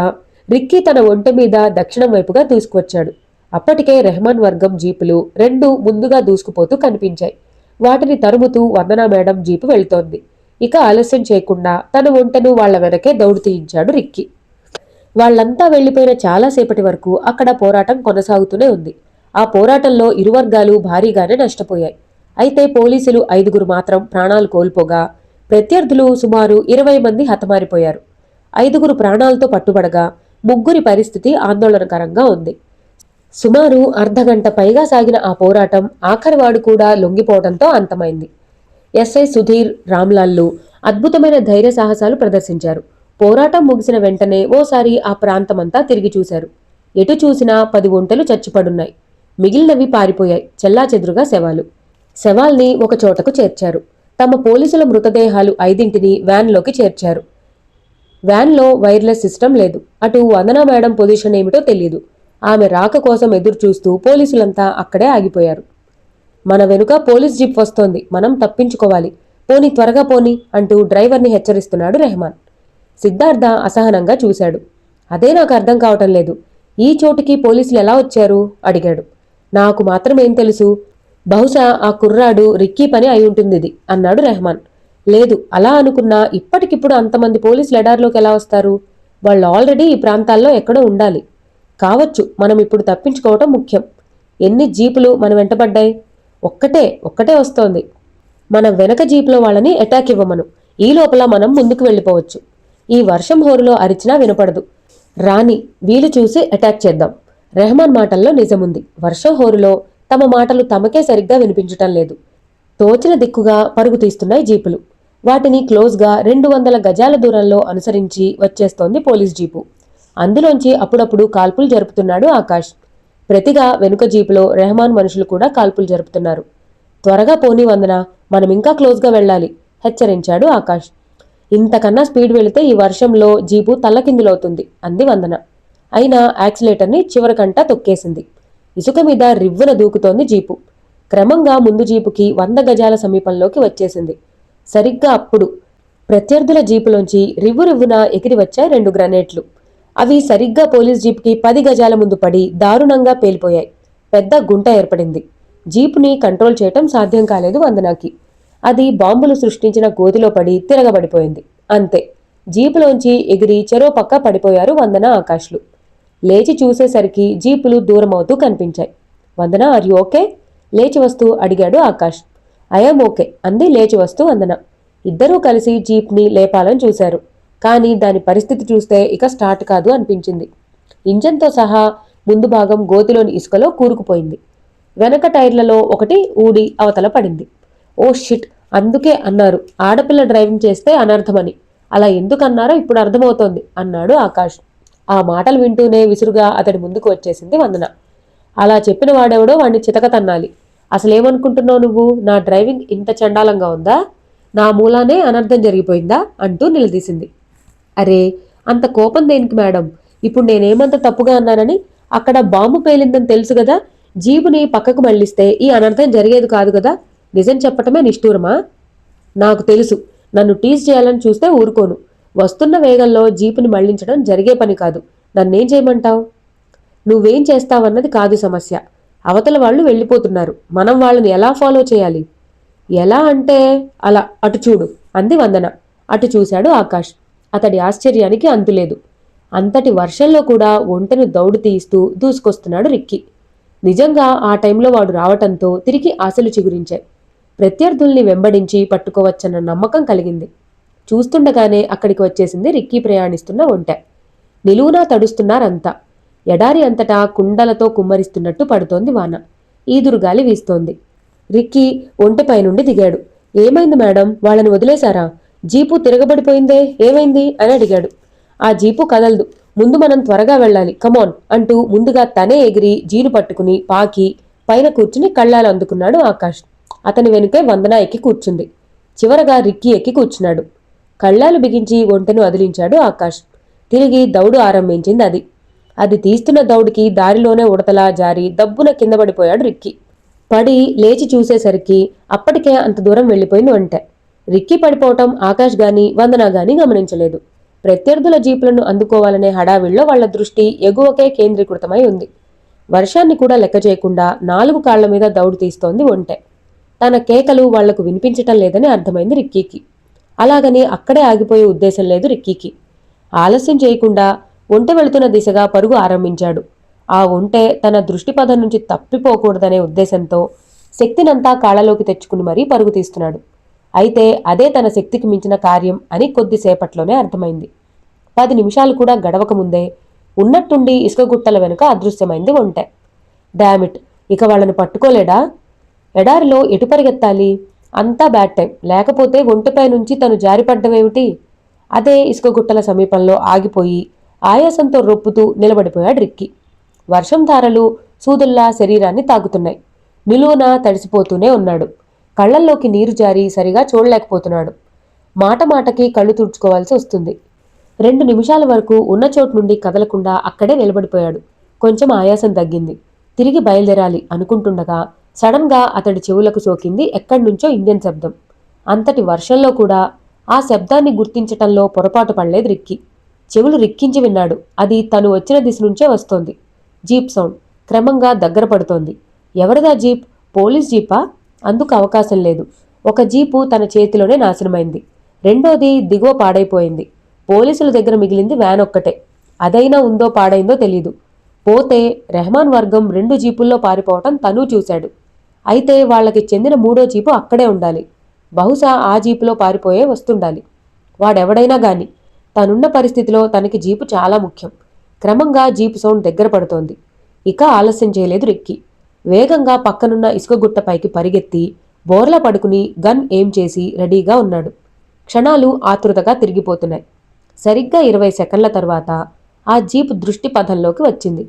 రిక్కీ తన ఒంటె మీద దక్షిణం వైపుగా దూసుకువచ్చాడు. అప్పటికే రెహమాన్ వర్గం జీపులు రెండు ముందుగా దూసుకుపోతూ కనిపించాయి. వాటిని తరుముతూ వందనా మేడం జీపు వెళ్తోంది. ఇక ఆలస్యం చేయకుండా తన ఒంటెను వాళ్ల వెనకే దౌడు తీయించాడు రిక్కీ. వాళ్లంతా వెళ్లిపోయిన చాలాసేపటి వరకు అక్కడ పోరాటం కొనసాగుతూనే ఉంది. ఆ పోరాటంలో ఇరు వర్గాలు భారీగానే నష్టపోయాయి. అయితే పోలీసులు 5 మాత్రం ప్రాణాలు కోల్పోగా ప్రత్యర్థులు సుమారు 20 మంది హతమారిపోయారు. 5 ప్రాణాలతో పట్టుబడగా 3 పరిస్థితి ఆందోళనకరంగా ఉంది. సుమారు అర్ధగంట పైగా సాగిన ఆ పోరాటం ఆఖరివాడు కూడా లొంగిపోవడంతో అంతమైంది. ఎస్ఐ సుధీర్, రామ్లాల్లు అద్భుతమైన ధైర్య సాహసాలు ప్రదర్శించారు. పోరాటం ముగిసిన వెంటనే ఓసారి ఆ ప్రాంతమంతా తిరిగి చూశారు. ఎటు చూసినా 10 ఒంటెలు చచ్చిపడున్నాయి. మిగిలినవి పారిపోయాయి. చెల్లాచెదురుగా శవాల్ని ఒక చోటకు చేర్చారు. తమ పోలీసుల మృతదేహాలు 5ంటిని వ్యాన్లోకి చేర్చారు. వ్యాన్లో వైర్లెస్ సిస్టమ్ లేదు. అటు వందనా మేడం పొజిషన్ ఏమిటో తెలియదు. ఆమె రాక కోసం ఎదురు చూస్తూ పోలీసులంతా అక్కడే ఆగిపోయారు. మన వెనుక పోలీస్ జీప్ వస్తోంది, మనం తప్పించుకోవాలి, పోనీ త్వరగా పోని అంటూ డ్రైవర్ని హెచ్చరిస్తున్నాడు రెహమాన్. సిద్ధార్థ అసహనంగా చూశాడు. అదే నాకు అర్థం కావటం లేదు. ఈ చోటుకి పోలీసులు ఎలా వచ్చారు అడిగాడు. నాకు మాత్రం ఏం తెలుసు, బహుశా ఆ కుర్రాడు రిక్కీ పని అయి ఉంటుందిది అన్నాడు రెహమాన్. లేదు, అలా అనుకున్నా ఇప్పటికిప్పుడు అంతమంది పోలీసులు ఎడార్లోకి ఎలా వస్తారు? వాళ్ళు ఆల్రెడీ ఈ ప్రాంతాల్లో ఎక్కడో ఉండాలి. కావచ్చు, మనం ఇప్పుడు తప్పించుకోవటం ముఖ్యం. ఎన్ని జీపులు మన వెంటబడ్డాయి? ఒక్కటే వస్తోంది. మన వెనక జీపులో వాళ్ళని అటాక్ ఇవ్వమను. ఈ లోపల మనం ముందుకు వెళ్ళిపోవచ్చు. ఈ వర్షం హోరులో అరిచినా వినపడదు. రాని, వీలు చూసి అటాక్ చేద్దాం. రెహమాన్ మాటల్లో నిజముంది. వర్షం హోరులో తమ మాటలు తమకే సరిగ్గా వినిపించటం లేదు. తోచిన దిక్కుగా పరుగు తీస్తున్నాయి జీపులు. వాటిని క్లోజ్గా 200 గజాల దూరంలో అనుసరించి వచ్చేస్తోంది పోలీస్ జీపు. అందులోంచి అప్పుడప్పుడు కాల్పులు జరుపుతున్నాడు ఆకాష్. ప్రతిగా వెనుక జీపులో రెహమాన్ మనుషులు కూడా కాల్పులు జరుపుతున్నారు. త్వరగా పోనీ వందన, మనమింకా క్లోజ్గా వెళ్ళాలి హెచ్చరించాడు ఆకాష్. ఇంతకన్నా స్పీడ్ వెళితే ఈ వర్షంలో జీపు తల్లకిందులవుతుంది అంది వందన. అయినా యాక్సిలేటర్ని చివరికంటా తొక్కేసింది. ఇసుక మీద రివ్వున దూకుతోంది జీపు. క్రమంగా ముందు జీపుకి 100 గజాల సమీపంలోకి వచ్చేసింది. సరిగ్గా అప్పుడు ప్రత్యర్థుల జీపులోంచి రివ్వున ఎగిరి వచ్చాయి 2 గ్రనేట్లు. అవి సరిగ్గా పోలీస్ జీప్కి 10 గజాల ముందు పడి దారుణంగా పేలిపోయాయి. పెద్ద గుంట ఏర్పడింది. జీపుని కంట్రోల్ చేయటం సాధ్యం కాలేదు వందనాకి. అది బాంబులు సృష్టించిన గోతిలో పడి తిరగబడిపోయింది. అంతే, జీపులోంచి ఎగిరి చెరో పక్క పడిపోయారు వందన, ఆకాష్లు. లేచి చూసేసరికి జీపులు దూరమవుతూ కనిపించాయి. వందన, ఆర్ యు ఓకే? లేచి వస్తూ అడిగాడు ఆకాష్. ఐఎమ్ ఓకే అంది లేచి వస్తూ వందన. ఇద్దరూ కలిసి జీప్ని లేపాలని చూశారు. కానీ దాని పరిస్థితి చూస్తే ఇక స్టార్ట్ కాదు అనిపించింది. ఇంజన్తో సహా ముందు భాగం గోతిలోని ఇసుకలో కూరుకుపోయింది. వెనక టైర్లలో ఒకటి ఊడి అవతల పడింది. ఓ షిట్, అందుకే అన్నారు ఆడపిల్ల డ్రైవింగ్ చేస్తే అనర్థమని. అలా ఎందుకన్నారో ఇప్పుడు అర్థమవుతోంది అన్నాడు ఆకాష్. ఆ మాటలు వింటూనే విసురుగా అతడి ముందుకు వచ్చేసింది వందన. అలా చెప్పిన వాడెవడో వాణ్ణి చితక తన్నాలి. అసలేమనుకుంటున్నావు నువ్వు? నా డ్రైవింగ్ ఇంత చండాలంగా ఉందా? నా మూలానే అనర్థం జరిగిపోయిందా అంటూ నిలదీసింది. అరే, అంత కోపం దేనికి మేడం? ఇప్పుడు నేనేమంత తప్పుగా అన్నానని? అక్కడ బాంబు పేలిందని తెలుసు కదా. జీబుని పక్కకు మళ్లిస్తే ఈ అనర్థం జరిగేది కాదు కదా. నిజం చెప్పటమే నిష్ఠూరమా? నాకు తెలుసు, నన్ను టీజ్ చేయాలని చూస్తే ఊరుకోను. వస్తున్న వేగంలో జీపుని మళ్లించడం జరిగే పని కాదు. నన్నేం చేయమంటావు? నువ్వేం చేస్తావన్నది కాదు సమస్య. అవతల వాళ్ళు వెళ్ళిపోతున్నారు. మనం వాళ్ళని ఎలా ఫాలో చేయాలి? ఎలా అంటే అలా, అటు చూడు అంది వందన. అటు చూశాడు ఆకాష్. అతడి ఆశ్చర్యానికి అంతులేదు. అంతటి వర్షంలో కూడా ఒంటెను దౌడు తీయిస్తూ దూసుకొస్తున్నాడు రిక్కీ. నిజంగా ఆ టైంలో వాడు రావటంతో తిరిగి ఆశలు చిగురించాయి. ప్రత్యర్థుల్ని వెంబడించి పట్టుకోవచ్చన్న నమ్మకం కలిగింది. చూస్తుండగానే అక్కడికి వచ్చేసింది రిక్కీ ప్రయాణిస్తున్న ఒంటె. నిలువునా తడుస్తున్నారంతా. ఎడారి అంతటా కుండలతో కుమ్మరిస్తున్నట్టు పడుతోంది వాన. ఈదురుగాలి వీస్తోంది. రిక్కీ ఒంటెపై నుండి దిగాడు. ఏమైంది మేడం, వాళ్ళని వదిలేశారా? జీపు తిరగబడిపోయిందే, ఏమైంది అని అడిగాడు. ఆ జీపు కదలదు, ముందు మనం త్వరగా వెళ్ళాలి, కమాన్ అంటూ ముందుగా తనే ఎగిరి జీను పట్టుకుని పాకి పైన కూర్చుని కళ్ళాలు అందుకున్నాడు ఆకాష్. అతని వెనుకే వందన ఎక్కి కూర్చుంది. చివరగా రిక్కీ ఎక్కి కూర్చున్నాడు. కళ్ళాలు బిగించి ఒంటెను అదిలించాడు ఆకాష్. తిరిగి దౌడు ఆరంభించింది అది. అది తీస్తున్న దౌడికి దారిలోనే ఉడతలా జారి దబ్బున కింద పడిపోయాడు రిక్కీ. పడి లేచి చూసేసరికి అప్పటికే అంత దూరం వెళ్ళిపోయింది ఒంటె. రిక్కీ పడిపోవటం ఆకాష్ గాని వందన గాని గమనించలేదు. ప్రత్యర్థుల జీపులను అందుకోవాలనే హడావిడిలో వాళ్ల దృష్టి ఎగువకే కేంద్రీకృతమై ఉంది. వర్షాన్ని కూడా లెక్క చేయకుండా 4 కాళ్ల మీద దౌడు తీస్తోంది ఒంటె. తన కేకలు వాళ్లకు వినిపించటం లేదని అర్థమైంది రిక్కీకి. అలాగని అక్కడే ఆగిపోయే ఉద్దేశం లేదు రిక్కీకి. ఆలస్యం చేయకుండా ఒంటె వెళుతున్న దిశగా పరుగు ఆరంభించాడు. ఆ ఒంటె తన దృష్టిపథం నుంచి తప్పిపోకూడదనే ఉద్దేశంతో శక్తినంతా కాళ్లలోకి తెచ్చుకుని మరీ పరుగు తీస్తున్నాడు. అయితే అదే తన శక్తికి మించిన కార్యం అని కొద్దిసేపట్లోనే అర్థమైంది. 10 నిమిషాలు కూడా గడవకముందే ఉన్నట్టుండి ఇసుకగుట్టల వెనుక అదృశ్యమైంది ఒంటె. డామిట్, ఇక వాళ్ళని పట్టుకోలేడా? ఎడారిలో ఎటు పరిగెత్తాలి? అంతా బ్యాడ్ టైం. లేకపోతే ఒంటెపై నుంచి తను జారిపడ్డమేమిటి? అదే ఇసుకగుట్టల సమీపంలో ఆగిపోయి ఆయాసంతో రొప్పుతూ నిలబడిపోయాడు రిక్కీ. వర్షం ధారలు సూదుల్లా శరీరాన్ని తాకుతున్నాయి. నిలువునా తడిసిపోతూనే ఉన్నాడు. కళ్లల్లోకి నీరు జారి సరిగా చూడలేకపోతున్నాడు. మాట మాటకి కళ్ళు తుడుచుకోవాల్సి వస్తుంది. 2 నిమిషాల వరకు ఉన్న చోటు నుండి కదలకుండా అక్కడే నిలబడిపోయాడు. కొంచెం ఆయాసం తగ్గింది. తిరిగి బయలుదేరాలి అనుకుంటుండగా సడన్ గా అతడి చెవులకు సోకింది ఎక్కడ్నుంచో ఇండియన్ శబ్దం. అంతటి వర్షంలో కూడా ఆ శబ్దాన్ని గుర్తించటంలో పొరపాటు పడలేదు రిక్కీ. చెవులు రిక్కించి విన్నాడు. అది తను వచ్చిన దిశ నుంచే వస్తోంది. జీప్ సౌండ్ క్రమంగా దగ్గర పడుతోంది. ఎవరిదా జీప్? పోలీస్ జీపా? అందుకు అవకాశం లేదు. ఒక జీపు తన చేతిలోనే నాశనమైంది. రెండోది దిగువ పాడైపోయింది. పోలీసుల దగ్గర మిగిలింది వ్యాన్ ఒక్కటే. అదైనా ఉందో పాడైందో తెలీదు. పోతే రెహమాన్ వర్గం 2 జీపుల్లో పారిపోవటం తనూ చూశాడు. అయితే వాళ్లకి చెందిన 3వ జీపు అక్కడే ఉండాలి. బహుశా ఆ జీపులో పారిపోయే వస్తుండాలి. వాడెవడైనా గాని తనున్న పరిస్థితిలో తనకి జీపు చాలా ముఖ్యం. క్రమంగా జీపు సౌండ్ దగ్గర పడుతోంది. ఇక ఆలస్యం చేయలేదు రిక్కీ. వేగంగా పక్కనున్న ఇసుకగుట్టపైకి పరిగెత్తి బోర్లా పడుకుని గన్ ఏం చేసి రెడీగా ఉన్నాడు. క్షణాలు ఆతృతగా తిరిగిపోతున్నాయి. సరిగ్గా 20 సెకండ్ల తర్వాత ఆ జీప్ దృష్టి పథంలోకి వచ్చింది.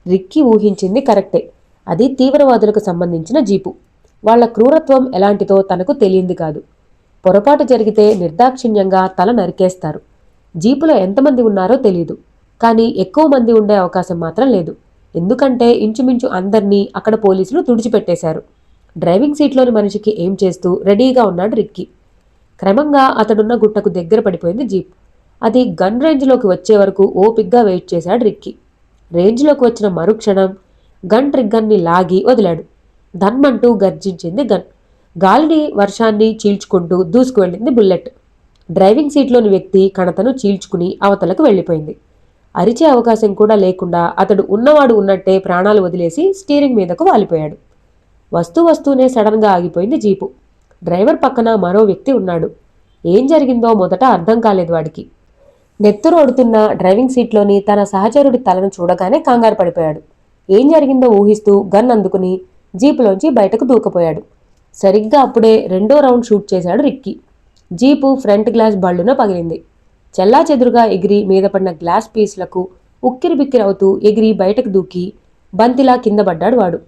రిక్కీ ఊహించింది కరెక్టే. అది తీవ్రవాదులకు సంబంధించిన జీపు. వాళ్ల క్రూరత్వం ఎలాంటిదో తనకు తెలియంది కాదు. పొరపాటు జరిగితే నిర్దాక్షిణ్యంగా తల నరికేస్తారు. జీపులో ఎంతమంది ఉన్నారో తెలీదు. కానీ ఎక్కువ మంది ఉండే అవకాశం మాత్రం లేదు. ఎందుకంటే ఇంచుమించు అందర్నీ అక్కడ పోలీసులు తుడిచిపెట్టేశారు. డ్రైవింగ్ సీట్లోని మనిషికి ఏం చేస్తూ రెడీగా ఉన్నాడు రిక్కీ. క్రమంగా అతడున్న గుట్టకు దగ్గర పడిపోయింది జీప్. అది గన్ రేంజ్లోకి వచ్చే వరకు ఓపిగ్గా వెయిట్ చేశాడు రిక్కీ. రేంజ్లోకి వచ్చిన మరుక్షణం గన్ ట్రిగ్గర్ని లాగి వదిలాడు. ధన్మంటూ గర్జించింది గన్. గాలిని వర్షాన్ని చీల్చుకుంటూ దూసుకు వెళ్ళింది బుల్లెట్. డ్రైవింగ్ సీట్లోని వ్యక్తి కణతను చీల్చుకుని అవతలకు వెళ్ళిపోయింది. అరిచే అవకాశం కూడా లేకుండా అతడు ఉన్నవాడు ఉన్నట్టే ప్రాణాలు వదిలేసి స్టీరింగ్ మీదకు వాలిపోయాడు. వస్తూనే సడన్గా ఆగిపోయింది జీపు. డ్రైవర్ పక్కన మరో వ్యక్తి ఉన్నాడు. ఏం జరిగిందో మొదట అర్థం కాలేదు వాడికి. నెత్తురోడుతున్న డ్రైవింగ్ సీట్లోని తన సహచరుడి తలను చూడగానే కంగారు పడిపోయాడు. ఏం జరిగిందో ఊహిస్తూ గన్ అందుకుని జీపులోంచి బయటకు దూకపోయాడు. సరిగ్గా అప్పుడే 2వ రౌండ్ షూట్ చేశాడు రిక్కీ. జీపు ఫ్రంట్ గ్లాస్ బళ్ళున పగిలింది. చెల్లాచెదురుగా ఎగిరి మీద పడిన గ్లాస్ పీస్లకు ఉక్కిరిబిక్కిరవుతూ ఎగిరి బయటకు దూకి బంతిలా కింద పడ్డాడు వాడు.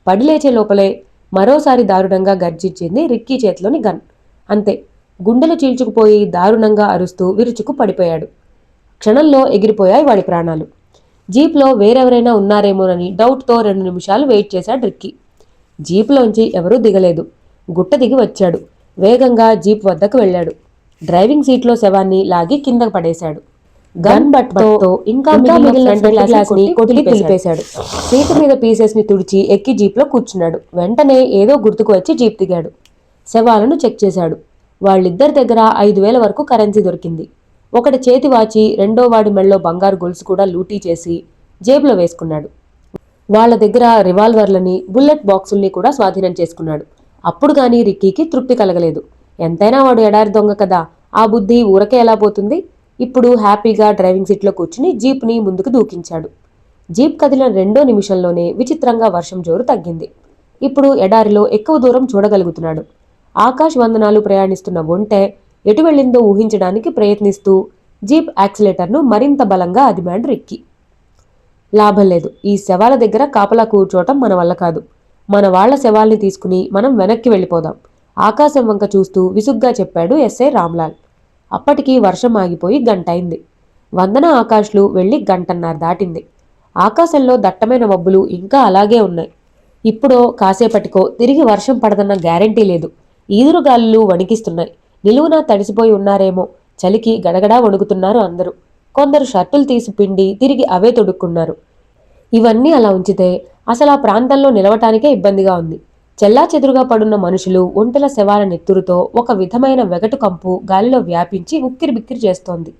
పడిలేచే లోపలే మరోసారి దారుణంగా గర్జించింది రిక్కీ చేతిలోని గన్. అంతే, గుండెలు చీల్చుకుపోయి దారుణంగా అరుస్తూ విరుచుకు పడిపోయాడు. క్షణంలో ఎగిరిపోయాయి వాడి ప్రాణాలు. జీప్లో వేరెవరైనా ఉన్నారేమోనని డౌట్తో 2 నిమిషాలు వెయిట్ చేశాడు రిక్కీ. జీప్లోంచి ఎవరూ దిగలేదు. గుట్ట దిగి వచ్చాడు. వేగంగా జీప్ వద్దకు వెళ్ళాడు. డ్రైవింగ్ సీట్లో శవాన్ని లాగి కింద పడేశాడు. గన్ బట్తో ఇంకా మిగిలిన గ్లాస్ ని కొట్టి పిలిపేశాడు. సీటు మీద పీసెస్ ని తుడిచి ఎక్కి జీప్లో కూర్చున్నాడు. వెంటనే ఏదో గుర్తుకు వచ్చి జీప్ దిగాడు. శవాలను చెక్ చేశాడు. వాళ్ళిద్దరి దగ్గర 5,000 వరకు కరెన్సీ దొరికింది. ఒకటి చేతి వాచి, రెండో వాడి మెళ్ళో బంగారు గొలుసు కూడా లూటీ చేసి జేబులో వేసుకున్నాడు. వాళ్ల దగ్గర రివాల్వర్లని, బుల్లెట్ బాక్సుల్ని కూడా స్వాధీనం చేసుకున్నాడు. అప్పుడు గానీ రిక్కీకి తృప్తి కలగలేదు. ఎంతైనా వాడు ఎడారి దొంగ కదా, ఆ బుద్ధి ఊరకే ఎలా పోతుంది? ఇప్పుడు హ్యాపీగా డ్రైవింగ్ సీట్లో కూర్చుని జీప్ని ముందుకు దూకించాడు. జీప్ కదిలిన 2వ నిమిషంలోనే విచిత్రంగా వర్షం జోరు తగ్గింది. ఇప్పుడు ఎడారిలో ఎక్కువ దూరం చూడగలుగుతున్నాడు. ఆకాశ వందనాలు ప్రయాణిస్తున్న ఒంటె ఎటు వెళ్ళిందో ఊహించడానికి ప్రయత్నిస్తూ జీప్ యాక్సిలేటర్ను మరింత బలంగా అదిమాడు రిక్కీ. లాభం లేదు. ఈ శవాల దగ్గర కాపలా కూర్చోవటం మన వల్ల కాదు. మన వాళ్ల శవాల్ని తీసుకుని మనం వెనక్కి వెళ్ళిపోదాం. ఆకాశం వంక చూస్తూ విసుగ్గా చెప్పాడు ఎస్ఐ రామ్లాల్. అప్పటికి వర్షం ఆగిపోయి గంటైంది. వందన ఆకాష్లు వెళ్లి గంటన్నర దాటింది. ఆకాశంలో దట్టమైన మబ్బులు ఇంకా అలాగే ఉన్నాయి. ఇప్పుడో కాసేపటికో తిరిగి వర్షం పడదన్న గ్యారంటీ లేదు. ఈదురుగాలులు వణికిస్తున్నాయి. నిలువునా తడిసిపోయి ఉన్నారేమో. చలికి గడగడా వణుకుతున్నారు అందరూ. కొందరు షర్టులు తీసి పిండి తిరిగి అవే తొడుక్కున్నారు. ఇవన్నీ అలా ఉంచితే అసలు ఆ ప్రాంతంలో నిలవటానికే ఇబ్బందిగా ఉంది. చెల్లాచెదురుగా పడున్న మనుషులు, ఒంటెల శవాల నెత్తురుతో ఒక విధమైన వెగటు కంపు గాలిలో వ్యాపించి ఉక్కిరిబిక్కిరి చేస్తోంది.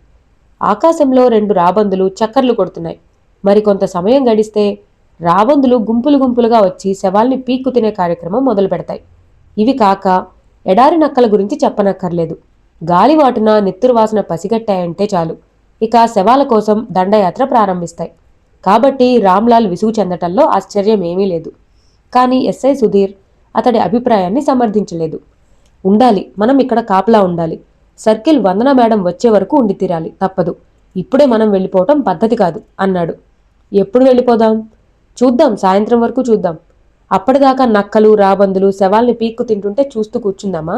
ఆకాశంలో 2 రాబందులు చక్కర్లు కొడుతున్నాయి. మరికొంత సమయం గడిస్తే రాబందులు గుంపులు గుంపులుగా వచ్చి శవాల్ని పీక్కు తినే కార్యక్రమం మొదలు పెడతాయి. ఇవి కాక ఎడారి నక్కల గురించి చెప్పనక్కర్లేదు. గాలివాటున నెత్తురు వాసన పసిగట్టాయంటే చాలు, ఇక శవాల కోసం దండయాత్ర ప్రారంభిస్తాయి. కాబట్టి రామ్లాల్ విసుగు చెందటంలో ఆశ్చర్యం ఏమీ లేదు. కానీ ఎస్ఐ సుధీర్ అతడి అభిప్రాయాన్ని సమర్థించలేదు. ఉండాలి, మనం ఇక్కడ కాపలా ఉండాలి. సర్కిల్ వందన మేడం వచ్చే వరకు ఉండి తీరాలి, తప్పదు. ఇప్పుడే మనం వెళ్ళిపోవటం పద్ధతి కాదు అన్నాడు. ఎప్పుడు వెళ్ళిపోదాం? చూద్దాం, సాయంత్రం వరకు చూద్దాం. అప్పటిదాకా నక్కలు, రాబందులు శవాల్ని పీక్కు తింటుంటే చూస్తూ కూర్చుందామా?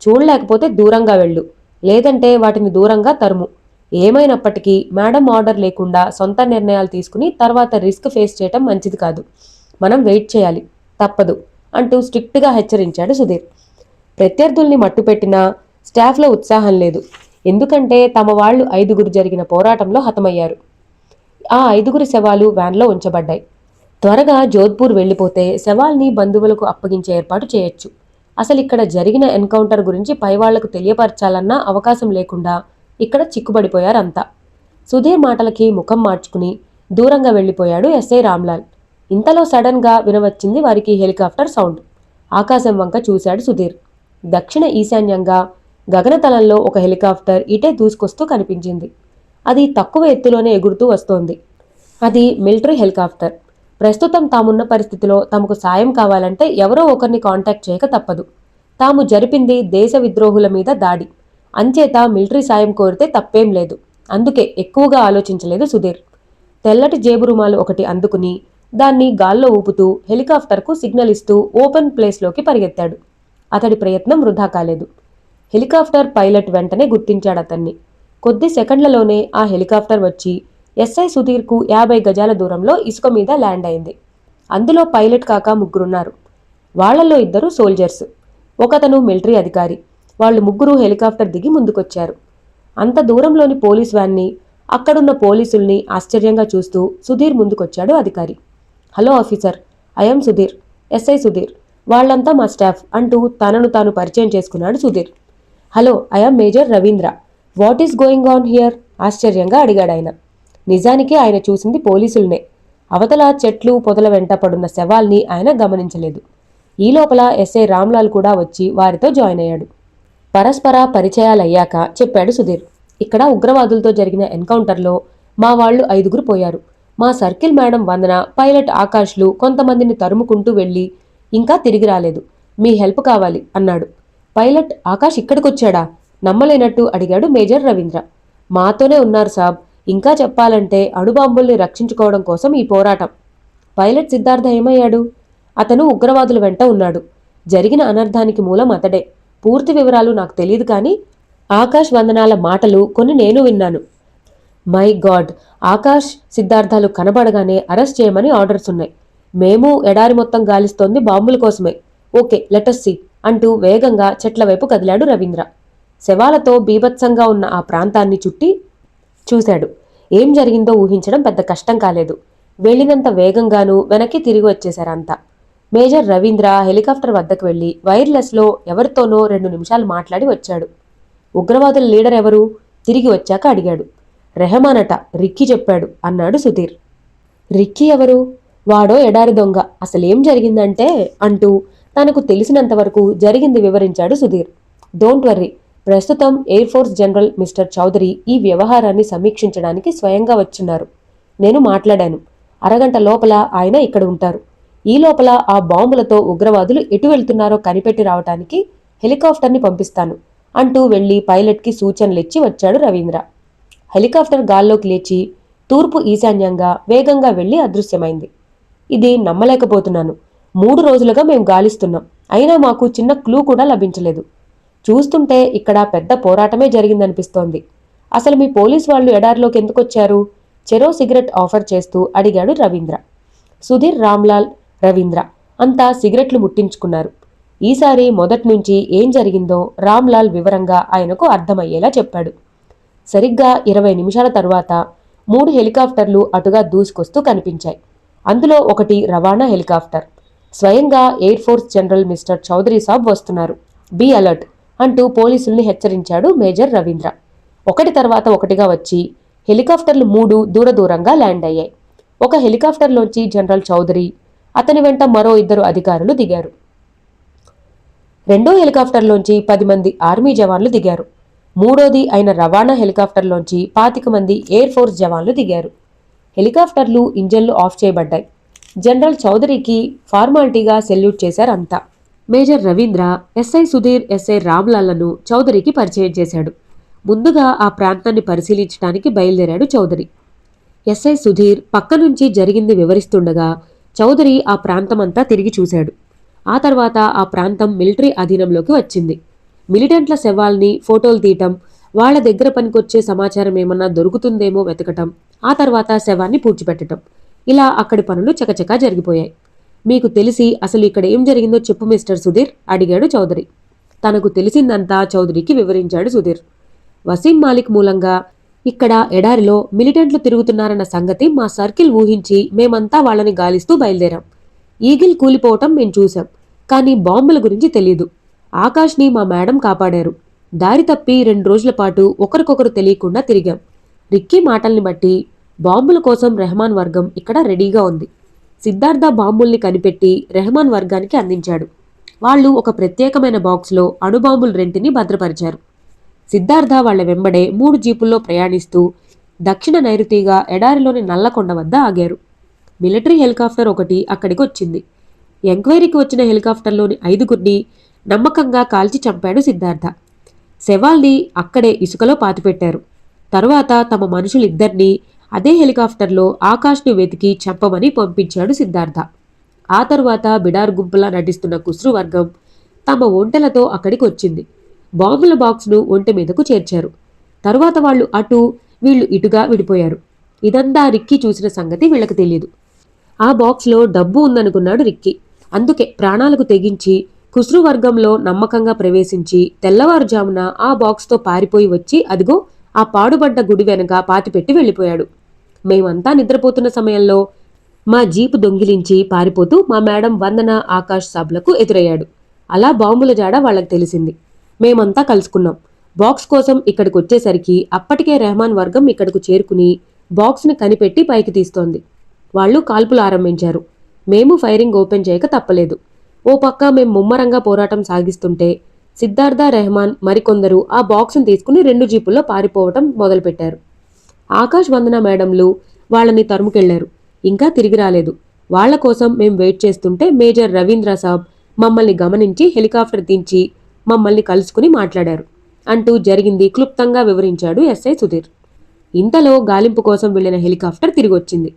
చూడలేకపోతే దూరంగా వెళ్ళు, లేదంటే వాటిని దూరంగా తరుము. ఏమైనప్పటికీ మేడం ఆర్డర్ లేకుండా సొంత నిర్ణయాలు తీసుకుని తర్వాత రిస్క్ ఫేస్ చేయటం మంచిది కాదు. మనం వెయిట్ చేయాలి, తప్పదు అంటూ స్ట్రిక్ట్గా హెచ్చరించాడు సుధీర్. ప్రత్యర్థుల్ని మట్టుపెట్టినా స్టాఫ్లో ఉత్సాహం లేదు. ఎందుకంటే తమ వాళ్లు 5 జరిగిన పోరాటంలో హతమయ్యారు. ఆ 5 శవాలు వ్యాన్లో ఉంచబడ్డాయి. త్వరగా జోధ్పూర్ వెళ్లిపోతే శవాల్ని బంధువులకు అప్పగించే ఏర్పాటు చేయొచ్చు. అసలు ఇక్కడ జరిగిన ఎన్కౌంటర్ గురించి పైవాళ్లకు తెలియపరచాలన్నా అవకాశం లేకుండా ఇక్కడ చిక్కుబడిపోయారంతా. సుధీర్ మాటలకి ముఖం మార్చుకుని దూరంగా వెళ్లిపోయాడు ఎస్ఐ రామ్లాల్. ఇంతలో సడన్ గా వినవచ్చింది వారికి హెలికాప్టర్ సౌండ్. ఆకాశం వంక చూశాడు సుధీర్. దక్షిణ ఈశాన్యంగా గగనతలంలో ఒక హెలికాప్టర్ ఇటే దూసుకొస్తూ కనిపించింది. అది తక్కువ ఎత్తులోనే ఎగురుతూ వస్తోంది. అది మిలిటరీ హెలికాప్టర్. ప్రస్తుతం తామున్న పరిస్థితిలో తమకు సాయం కావాలంటే ఎవరో ఒకరిని కాంటాక్ట్ చేయక తప్పదు. తాము జరిపింది దేశ విద్రోహుల మీద దాడి. అంచేత మిలిటరీ సాయం కోరితే తప్పేం లేదు. అందుకే ఎక్కువగా ఆలోచించలేదు సుధీర్. తెల్లటి జేబు రుమాలు ఒకటి అందుకుని దాన్ని గాల్లో ఊపుతూ హెలికాప్టర్కు సిగ్నల్ ఇస్తూ ఓపెన్ ప్లేస్లోకి పరిగెత్తాడు. అతడి ప్రయత్నం వృధా కాలేదు. హెలికాప్టర్ పైలట్ వెంటనే గుర్తించాడు అతన్ని. కొద్ది సెకండ్లలోనే ఆ హెలికాప్టర్ వచ్చి ఎస్ఐ సుధీర్కు 50 గజాల దూరంలో ఇసుక మీద ల్యాండ్ అయింది. అందులో పైలట్ కాక 3 ఉన్నారు. వాళ్లలో 2 సోల్జర్స్, ఒకతను మిలిటరీ అధికారి. వాళ్ళు 3 హెలికాప్టర్ దిగి ముందుకొచ్చారు. అంత దూరంలోని పోలీస్ వ్యాన్ని, అక్కడున్న పోలీసుల్ని ఆశ్చర్యంగా చూస్తూ సుధీర్ ముందుకొచ్చాడు అధికారి. Hello officer, I'm Sudheer, SI Sudheer. వాళ్లంతా మా స్టాఫ్ అంటూ తనను తాను పరిచయం చేసుకున్నాడు Sudheer. Hello, I'm major Ravindra. What is going on here? ఆశ్చర్యంగా అడిగాడాయన. నిజానికి ఆయన చూసింది పోలీసుల్నే. అవతల చెట్లు పొదల వెంట పడున్న శవాల్ని ఆయన గమనించలేదు. ఈ లోపల ఎస్ఐ రామ్లాల్ కూడా వచ్చి వారితో జాయిన్ అయ్యాడు. పరస్పర పరిచయాలయ్యాక చెప్పాడు సుధీర్. ఇక్కడ ఉగ్రవాదులతో జరిగిన ఎన్కౌంటర్లో మా వాళ్లు 5 పోయారు. మా సర్కిల్ మేడం వందన, పైలట్ ఆకాష్లు కొంతమందిని తరుముకుంటూ వెళ్ళి ఇంకా తిరిగి రాలేదు. మీ హెల్ప్ కావాలి అన్నాడు. పైలట్ ఆకాష్ ఇక్కడికొచ్చాడా? నమ్మలేనట్టు అడిగాడు మేజర్ రవీంద్ర. మాతోనే ఉన్నారు సాబ్. ఇంకా చెప్పాలంటే అణుబాంబుల్ని రక్షించుకోవడం కోసం ఈ పోరాటం. పైలట్ సిద్ధార్థ ఏమయ్యాడు? అతను ఉగ్రవాదుల వెంట ఉన్నాడు. జరిగిన అనర్థానికి మూలం అతడే. పూర్తి వివరాలు నాకు తెలియదు, కానీ ఆకాష్ వందనాల మాటలు కొన్ని నేను విన్నాను. మై గాడ్, ఆకాష్ సిద్ధార్థాలు కనబడగానే అరెస్ట్ చేయమని ఆర్డర్స్ ఉన్నాయి. మేము ఎడారి మొత్తం గాలిస్తోంది బాంబుల కోసమే. ఓకే, లెటస్ సీ అంటూ వేగంగా చెట్ల వైపు కదిలాడు రవీంద్ర. శవాలతో బీభత్సంగా ఉన్న ఆ ప్రాంతాన్ని చుట్టి చూశాడు. ఏం జరిగిందో ఊహించడం పెద్ద కష్టం కాలేదు. వెళ్లినంత వేగంగానూ వెనక్కి తిరిగి వచ్చేశారంతా. మేజర్ రవీంద్ర హెలికాప్టర్ వద్దకు వెళ్లి వైర్లెస్లో ఎవరితోనో 2 నిమిషాలు మాట్లాడి వచ్చాడు. ఉగ్రవాదుల లీడర్ ఎవరు? తిరిగి వచ్చాక అడిగాడు. రెహమానట, రిక్కీ చెప్పాడు అన్నాడు సుధీర్. రిక్కీ ఎవరు? వాడో ఎడారి దొంగ. అసలేం జరిగిందంటే అంటూ తనకు తెలిసినంతవరకు జరిగింది వివరించాడు సుధీర్. డోంట్ వర్రీ, ప్రస్తుతం air force general mister Chaudhary ఈ వ్యవహారాన్ని సమీక్షించడానికి స్వయంగా వచ్చున్నారు. నేను మాట్లాడాను. అరగంట లోపల ఆయన ఇక్కడ ఉంటారు. ఈ లోపల ఆ బాంబులతో ఉగ్రవాదులు ఎటు వెళ్తున్నారో కనిపెట్టి రావటానికి హెలికాప్టర్ని పంపిస్తాను అంటూ వెళ్లి పైలట్కి సూచనలిచ్చి వచ్చాడు రవీంద్ర. హెలికాప్టర్ గాల్లోకి లేచి తూర్పు ఈశాన్యంగా వేగంగా వెళ్లి అదృశ్యమైంది. ఇది నమ్మలేకపోతున్నాను. 3 రోజులుగా మేం గాలిస్తున్నాం, అయినా మాకు చిన్న క్లూ కూడా లభించలేదు. చూస్తుంటే ఇక్కడ పెద్ద పోరాటమే జరిగిందనిపిస్తోంది. అసలు మీ పోలీస్ వాళ్ళు ఎడారిలోకి ఎందుకొచ్చారు? చెరో సిగరెట్ ఆఫర్ చేస్తూ అడిగాడు రవీంద్ర. సుధీర్, రామ్లాల్, రవీంద్ర అంతా సిగరెట్లు ముట్టించుకున్నారు. ఈసారి మొదట్నుంచి ఏం జరిగిందో రామ్లాల్ వివరంగా ఆయనకు అర్థమయ్యేలా చెప్పాడు. సరిగ్గా 20 నిమిషాల తరువాత 3 హెలికాప్టర్లు అటుగా దూసుకొస్తూ కనిపించాయి. అందులో ఒకటి రవాణా హెలికాప్టర్. స్వయంగా air force general mister Chaudhary సాబ్ వస్తున్నారు. బీ అలర్ట్ అంటూ పోలీసుల్ని హెచ్చరించాడు మేజర్ రవీంద్ర. ఒకటి తర్వాత ఒకటిగా వచ్చి హెలికాప్టర్లు 3 దూరంగా ల్యాండ్ అయ్యాయి. ఒక హెలికాప్టర్లోంచి జనరల్ చౌదరి, అతని వెంట మరో 2 అధికారులు దిగారు. రెండో హెలికాప్టర్లోంచి 10 మంది ఆర్మీ జవాన్లు దిగారు. మూడోది అయిన రవాణా హెలికాప్టర్లోంచి 25 మంది ఎయిర్ ఫోర్స్ జవాన్లు దిగారు. హెలికాప్టర్లు ఇంజన్లు ఆఫ్ చేయబడ్డాయి. జనరల్ చౌదరికి ఫార్మాలిటీగా సెల్యూట్ చేశారంతా. Major Ravindra SI Sudhir, SI రామ్లాల్లను చౌదరికి పరిచయం చేశాడు. ముందుగా ఆ ప్రాంతాన్ని పరిశీలించడానికి బయలుదేరాడు చౌదరి. ఎస్ఐ సుధీర్ పక్క నుంచి జరిగింది వివరిస్తుండగా చౌదరి ఆ ప్రాంతమంతా తిరిగి చూశాడు. ఆ తర్వాత ఆ ప్రాంతం మిలిటరీ అధీనంలోకి వచ్చింది. మిలిటెంట్ల శవాల్ని ఫోటోలు తీయటం, వాళ్ల దగ్గర పనికొచ్చే సమాచారం ఏమన్నా దొరుకుతుందేమో వెతకటం, ఆ తర్వాత శవాన్ని పూడ్చిపెట్టడం, ఇలా అక్కడి పనులు చకచకా జరిగిపోయాయి. మీకు తెలిసి అసలు ఇక్కడ ఏం జరిగిందో చెప్పు మిస్టర్ సుధీర్ అడిగాడు చౌదరి. తనకు తెలిసిందంతా చౌదరికి వివరించాడు సుధీర్. వసీం మాలిక్ మూలంగా ఇక్కడ ఎడారిలో మిలిటెంట్లు తిరుగుతున్నారన్న సంగతి మా సర్కిల్ ఊహించి మేమంతా వాళ్ళని గాలిస్తూ బయలుదేరాం. ఈగిల్ కూలిపోవటం మేం చూశాం, కానీ బాంబుల గురించి తెలీదు. ఆకాష్ని మా మేడం కాపాడారు. దారి తప్పి 2 రోజుల పాటు ఒకరికొకరు తెలియకుండా తిరిగాం. రిక్కీ మాటల్ని బట్టి బాంబుల కోసం రెహమాన్ వర్గం ఇక్కడ రెడీగా ఉంది. సిద్ధార్థ బాంబుల్ని కనిపెట్టి రెహమాన్ వర్గానికి అందించాడు. వాళ్ళు ఒక ప్రత్యేకమైన బాక్స్లో అణుబాంబులు 2ని భద్రపరిచారు. సిద్ధార్థ వాళ్ల వెంబడే 3 జీపుల్లో ప్రయాణిస్తూ దక్షిణ నైరుతిగా ఎడారిలోని నల్లకొండ వద్ద ఆగారు. మిలిటరీ హెలికాప్టర్ ఒకటి అక్కడికి వచ్చింది. ఎంక్వైరీకి వచ్చిన హెలికాప్టర్లోని 5గురిని నమ్మకంగా కాల్చి చంపాడు సిద్ధార్థ. శవాల్ని అక్కడే ఇసుకలో పాతిపెట్టారు. తరువాత తమ మనుషులిద్దరినీ అదే హెలికాప్టర్లో ఆకాష్ను వెతికి చంపమని పంపించాడు సిద్ధార్థ. ఆ తరువాత బిడార్ గుంపులా నటిస్తున్న కుస్రు వర్గం తమ ఒంటెలతో అక్కడికి వచ్చింది. బాంబుల బాక్స్ను ఒంటె మీదకు చేర్చారు. తరువాత వాళ్ళు అటు, వీళ్ళు ఇటుగా విడిపోయారు. ఇదంతా రిక్కీ చూసిన సంగతి వీళ్ళకి తెలియదు. ఆ బాక్స్లో డబ్బు ఉందనుకున్నాడు రిక్కీ. అందుకే ప్రాణాలకు తెగించి కుస్రు వర్గంలో నమ్మకంగా ప్రవేశించి తెల్లవారుజామున ఆ బాక్స్తో పారిపోయి వచ్చి అదిగో ఆ పాడుబడ్డ గుడి వెనక పాతిపెట్టి వెళ్ళిపోయాడు. మేమంతా నిద్రపోతున్న సమయంలో మా జీపు దొంగిలించి పారిపోతూ మా మేడం వందన, ఆకాష్ సాబ్లకు ఎదురయ్యాడు. అలా బాంబుల జాడ వాళ్లకు తెలిసింది. మేమంతా కలుసుకున్నాం. బాక్స్ కోసం ఇక్కడికి వచ్చేసరికి అప్పటికే రెహమాన్ వర్గం ఇక్కడకు చేరుకుని బాక్స్ని కనిపెట్టి పైకి తీస్తోంది. వాళ్ళు కాల్పులు ఆరంభించారు. మేము ఫైరింగ్ ఓపెన్ చేయక తప్పలేదు. ఓ పక్క మేం ముమ్మరంగా పోరాటం సాగిస్తుంటే సిద్ధార్థ, రెహమాన్ మరికొందరు ఆ బాక్స్ను తీసుకుని 2 జీపుల్లో పారిపోవటం మొదలుపెట్టారు. ఆకాష్, వందన మేడంలు వాళ్ళని తరుముకెళ్లారు. ఇంకా తిరిగి రాలేదు. వాళ్ల కోసం మేం వెయిట్ చేస్తుంటే మేజర్ రవీంద్ర సాబ్ మమ్మల్ని గమనించి హెలికాప్టర్ దించి మమ్మల్ని కలుసుకుని మాట్లాడారు అంటూ జరిగింది క్లుప్తంగా వివరించాడు ఎస్ఐ సుధీర్. ఇంతలో గాలింపు కోసం వెళ్లిన హెలికాప్టర్ తిరిగొచ్చింది.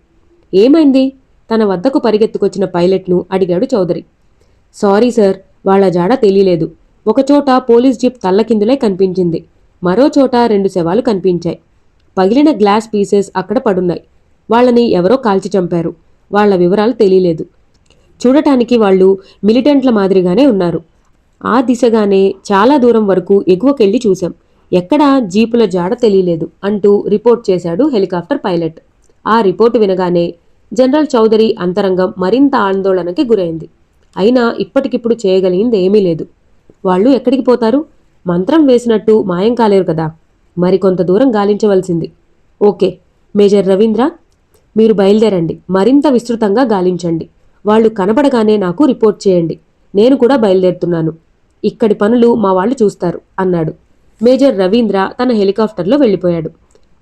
ఏమైంది? తన వద్దకు పరిగెత్తుకొచ్చిన పైలట్ను అడిగాడు చౌదరి. సారీ సార్, వాళ్ల జాడ తెలియలేదు. ఒకచోట పోలీస్ జీప్ తల్లకిందులై కనిపించింది. మరో చోట 2 శవాలు కనిపించాయి. పగిలిన గ్లాస్ పీసెస్ అక్కడ పడున్నాయి. వాళ్ళని ఎవరో కాల్చి చంపారు. వాళ్ల వివరాలు తెలియలేదు. చూడటానికి వాళ్ళు మిలిటెంట్ల మాదిరిగానే ఉన్నారు. ఆ దిశగానే చాలా దూరం వరకు ఎగువకెళ్లి చూశాం. ఎక్కడా జీపుల జాడ తెలియలేదు అంటూ రిపోర్ట్ చేశాడు హెలికాప్టర్ పైలట్. ఆ రిపోర్టు వినగానే జనరల్ చౌదరి అంతరంగం మరింత ఆందోళనకి గురైంది. అయినా ఇప్పటికిప్పుడు చేయగలిగింది ఏమీ లేదు. వాళ్ళు ఎక్కడికి పోతారు? మంత్రం వేసినట్టు మాయం కాలేరు కదా. మరికొంత దూరం గాలించవలసింది. ఓకే మేజర్ రవీంద్ర, మీరు బయలుదేరండి. మరింత విస్తృతంగా గాలించండి. వాళ్ళు కనబడగానే నాకు రిపోర్ట్ చేయండి. నేను కూడా బయలుదేరుతున్నాను. ఇక్కడి పనులు మా వాళ్ళు చూస్తారు అన్నాడు. మేజర్ రవీంద్ర తన హెలికాప్టర్లో వెళ్లిపోయాడు.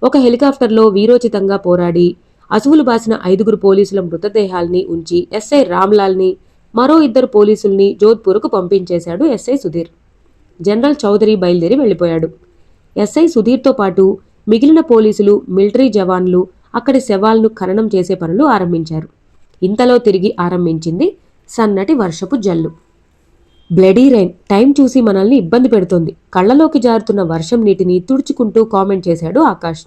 ఒక హెలికాప్టర్లో వీరోచితంగా పోరాడి అసువులు బాసిన 5గురు పోలీసుల మృతదేహాల్ని ఉంచి ఎస్ఐ రామ్లాల్ని, మరో 2 పోలీసుల్ని జోధ్పూర్కు పంపించేశాడు ఎస్ఐ సుధీర్. జనరల్ చౌదరి బయలుదేరి వెళ్లిపోయాడు. ఎస్ఐ సుధీర్తో పాటు మిగిలిన పోలీసులు, మిలిటరీ జవాన్లు అక్కడి శవాలను ఖననం చేసే పనులు ఆరంభించారు. ఇంతలో తిరిగి ఆరంభించింది సన్నటి వర్షపు జల్లు. బ్లడీ రైన్ టైం చూసి మనల్ని ఇబ్బంది పెడుతోంది. కళ్లలోకి జారుతున్న వర్షం నీటిని తుడుచుకుంటూ కామెంట్ చేశాడు ఆకాష్.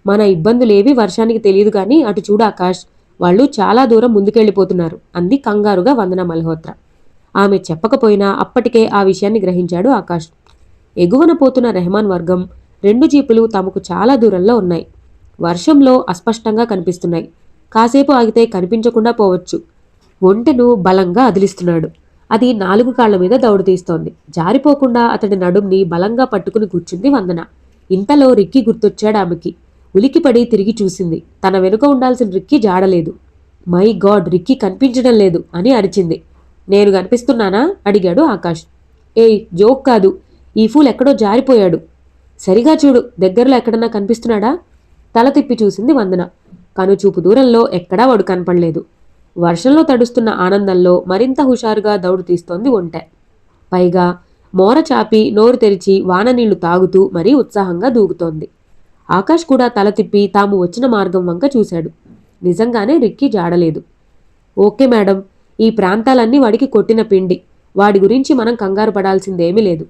మన ఇబ్బందులేవి వర్షానికి తెలియదు కానీ అటు చూడు ఆకాష్, వాళ్ళు చాలా దూరం ముందుకెళ్లిపోతున్నారు అంది కంగారుగా వందన మల్హోత్రా. ఆమె చెప్పకపోయినా అప్పటికే ఆ విషయాన్ని గ్రహించాడు ఆకాష్. ఎగువన పోతున్న రెహమాన్ వర్గం 2 జీపులు తమకు చాలా దూరంలో ఉన్నాయి. వర్షంలో అస్పష్టంగా కనిపిస్తున్నాయి. కాసేపు ఆగితే కనిపించకుండా పోవచ్చు. ఒంటెను బలంగా అదిలిస్తున్నాడు. అది 4 కాళ్ల మీద దౌడు తీస్తోంది. జారిపోకుండా అతడి నడుంని బలంగా పట్టుకుని కూర్చుంది వందన. ఇంతలో రిక్కీ గుర్తొచ్చాడు ఆమెకి. ఉలికిపడి తిరిగి చూసింది. తన వెనుక ఉండాల్సిన రిక్కీ జాడలేదు. మై గాడ్, రిక్కీ కనిపించడం లేదు అని అరిచింది. నేను కనిపిస్తున్నానా? అడిగాడు ఆకాష్. ఏయ్, జోక్ కాదు. ఈ ఫూల్ ఎక్కడో జారిపోయాడు. సరిగా చూడు, దగ్గరలో ఎక్కడన్నా కనిపిస్తున్నాడా? తల తిప్పి చూసింది వందన. కనుచూపు దూరంలో ఎక్కడా వాడు కనపడలేదు. వర్షంలో తడుస్తున్న ఆనందంలో మరింత హుషారుగా దౌడు తీస్తోంది ఒంటె. పైగా మోర చాపి నోరు తెరిచి వాన నీళ్లు తాగుతూ మరీ ఉత్సాహంగా దూకుతోంది. ఆకాష్ కూడా తల తిప్పి తాము వచ్చిన మార్గం వంక చూశాడు. నిజంగానే రిక్కీ జాడలేదు. ఓకే మేడం, ఈ ప్రాంతాలన్నీ వాడికి కొట్టిన పిండి. వాడి గురించి మనం కంగారు పడాల్సిందేమీ లేదు.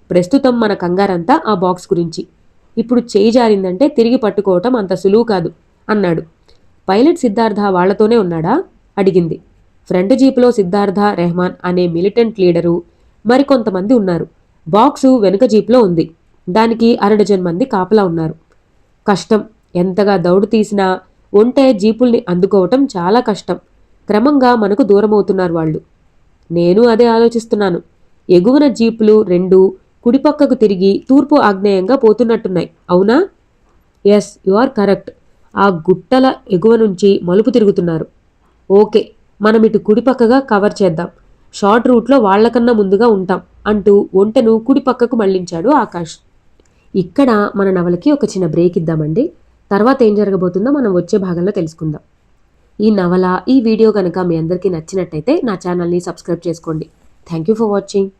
ప్రస్తుతం మన కంగారంతా ఆ బాక్స్ గురించి. ఇప్పుడు చేయి జారిందంటే తిరిగి పట్టుకోవటం అంత సులువు కాదు అన్నాడు. పైలట్ సిద్ధార్థ వాళ్లతోనే ఉన్నాడా? అడిగింది. ఫ్రంట్ జీపులో సిద్ధార్థ, రెహమాన్ అనే మిలిటెంట్ లీడరు మరికొంతమంది ఉన్నారు. బాక్సు వెనుక జీప్లో ఉంది. దానికి 1/2 మంది కాపలా ఉన్నారు. కష్టం. ఎంతగా దౌడు తీసినా ఒంటె జీపుల్ని అందుకోవటం చాలా కష్టం. క్రమంగా మనకు దూరమవుతున్నారు వాళ్ళు. నేను అదే ఆలోచిస్తున్నాను. ఎగువన జీపులు 2 కుడిపక్కకు తిరిగి తూర్పు ఆగ్నేయంగా పోతున్నట్టున్నాయి. అవునా? Yes, you are correct. ఆ గుట్టల ఎగువ నుంచి మలుపు తిరుగుతున్నారు. ఓకే, మనం ఇటు కుడిపక్కగా కవర్ చేద్దాం. షార్ట్ రూట్లో వాళ్లకన్నా ముందుగా ఉంటాం అంటూ ఒంటెను కుడిపక్కకు మళ్లించాడు ఆకాష్. ఇక్కడ మన నవలకి ఒక చిన్న బ్రేక్ ఇద్దామండి. తర్వాత ఏం జరగబోతుందో మనం వచ్చే భాగంలో తెలుసుకుందాం. ఈ నవల, ఈ వీడియో కనుక మీ అందరికీ నచ్చినట్టయితే నా ఛానల్ని సబ్స్క్రైబ్ చేసుకోండి. Thank you for watching.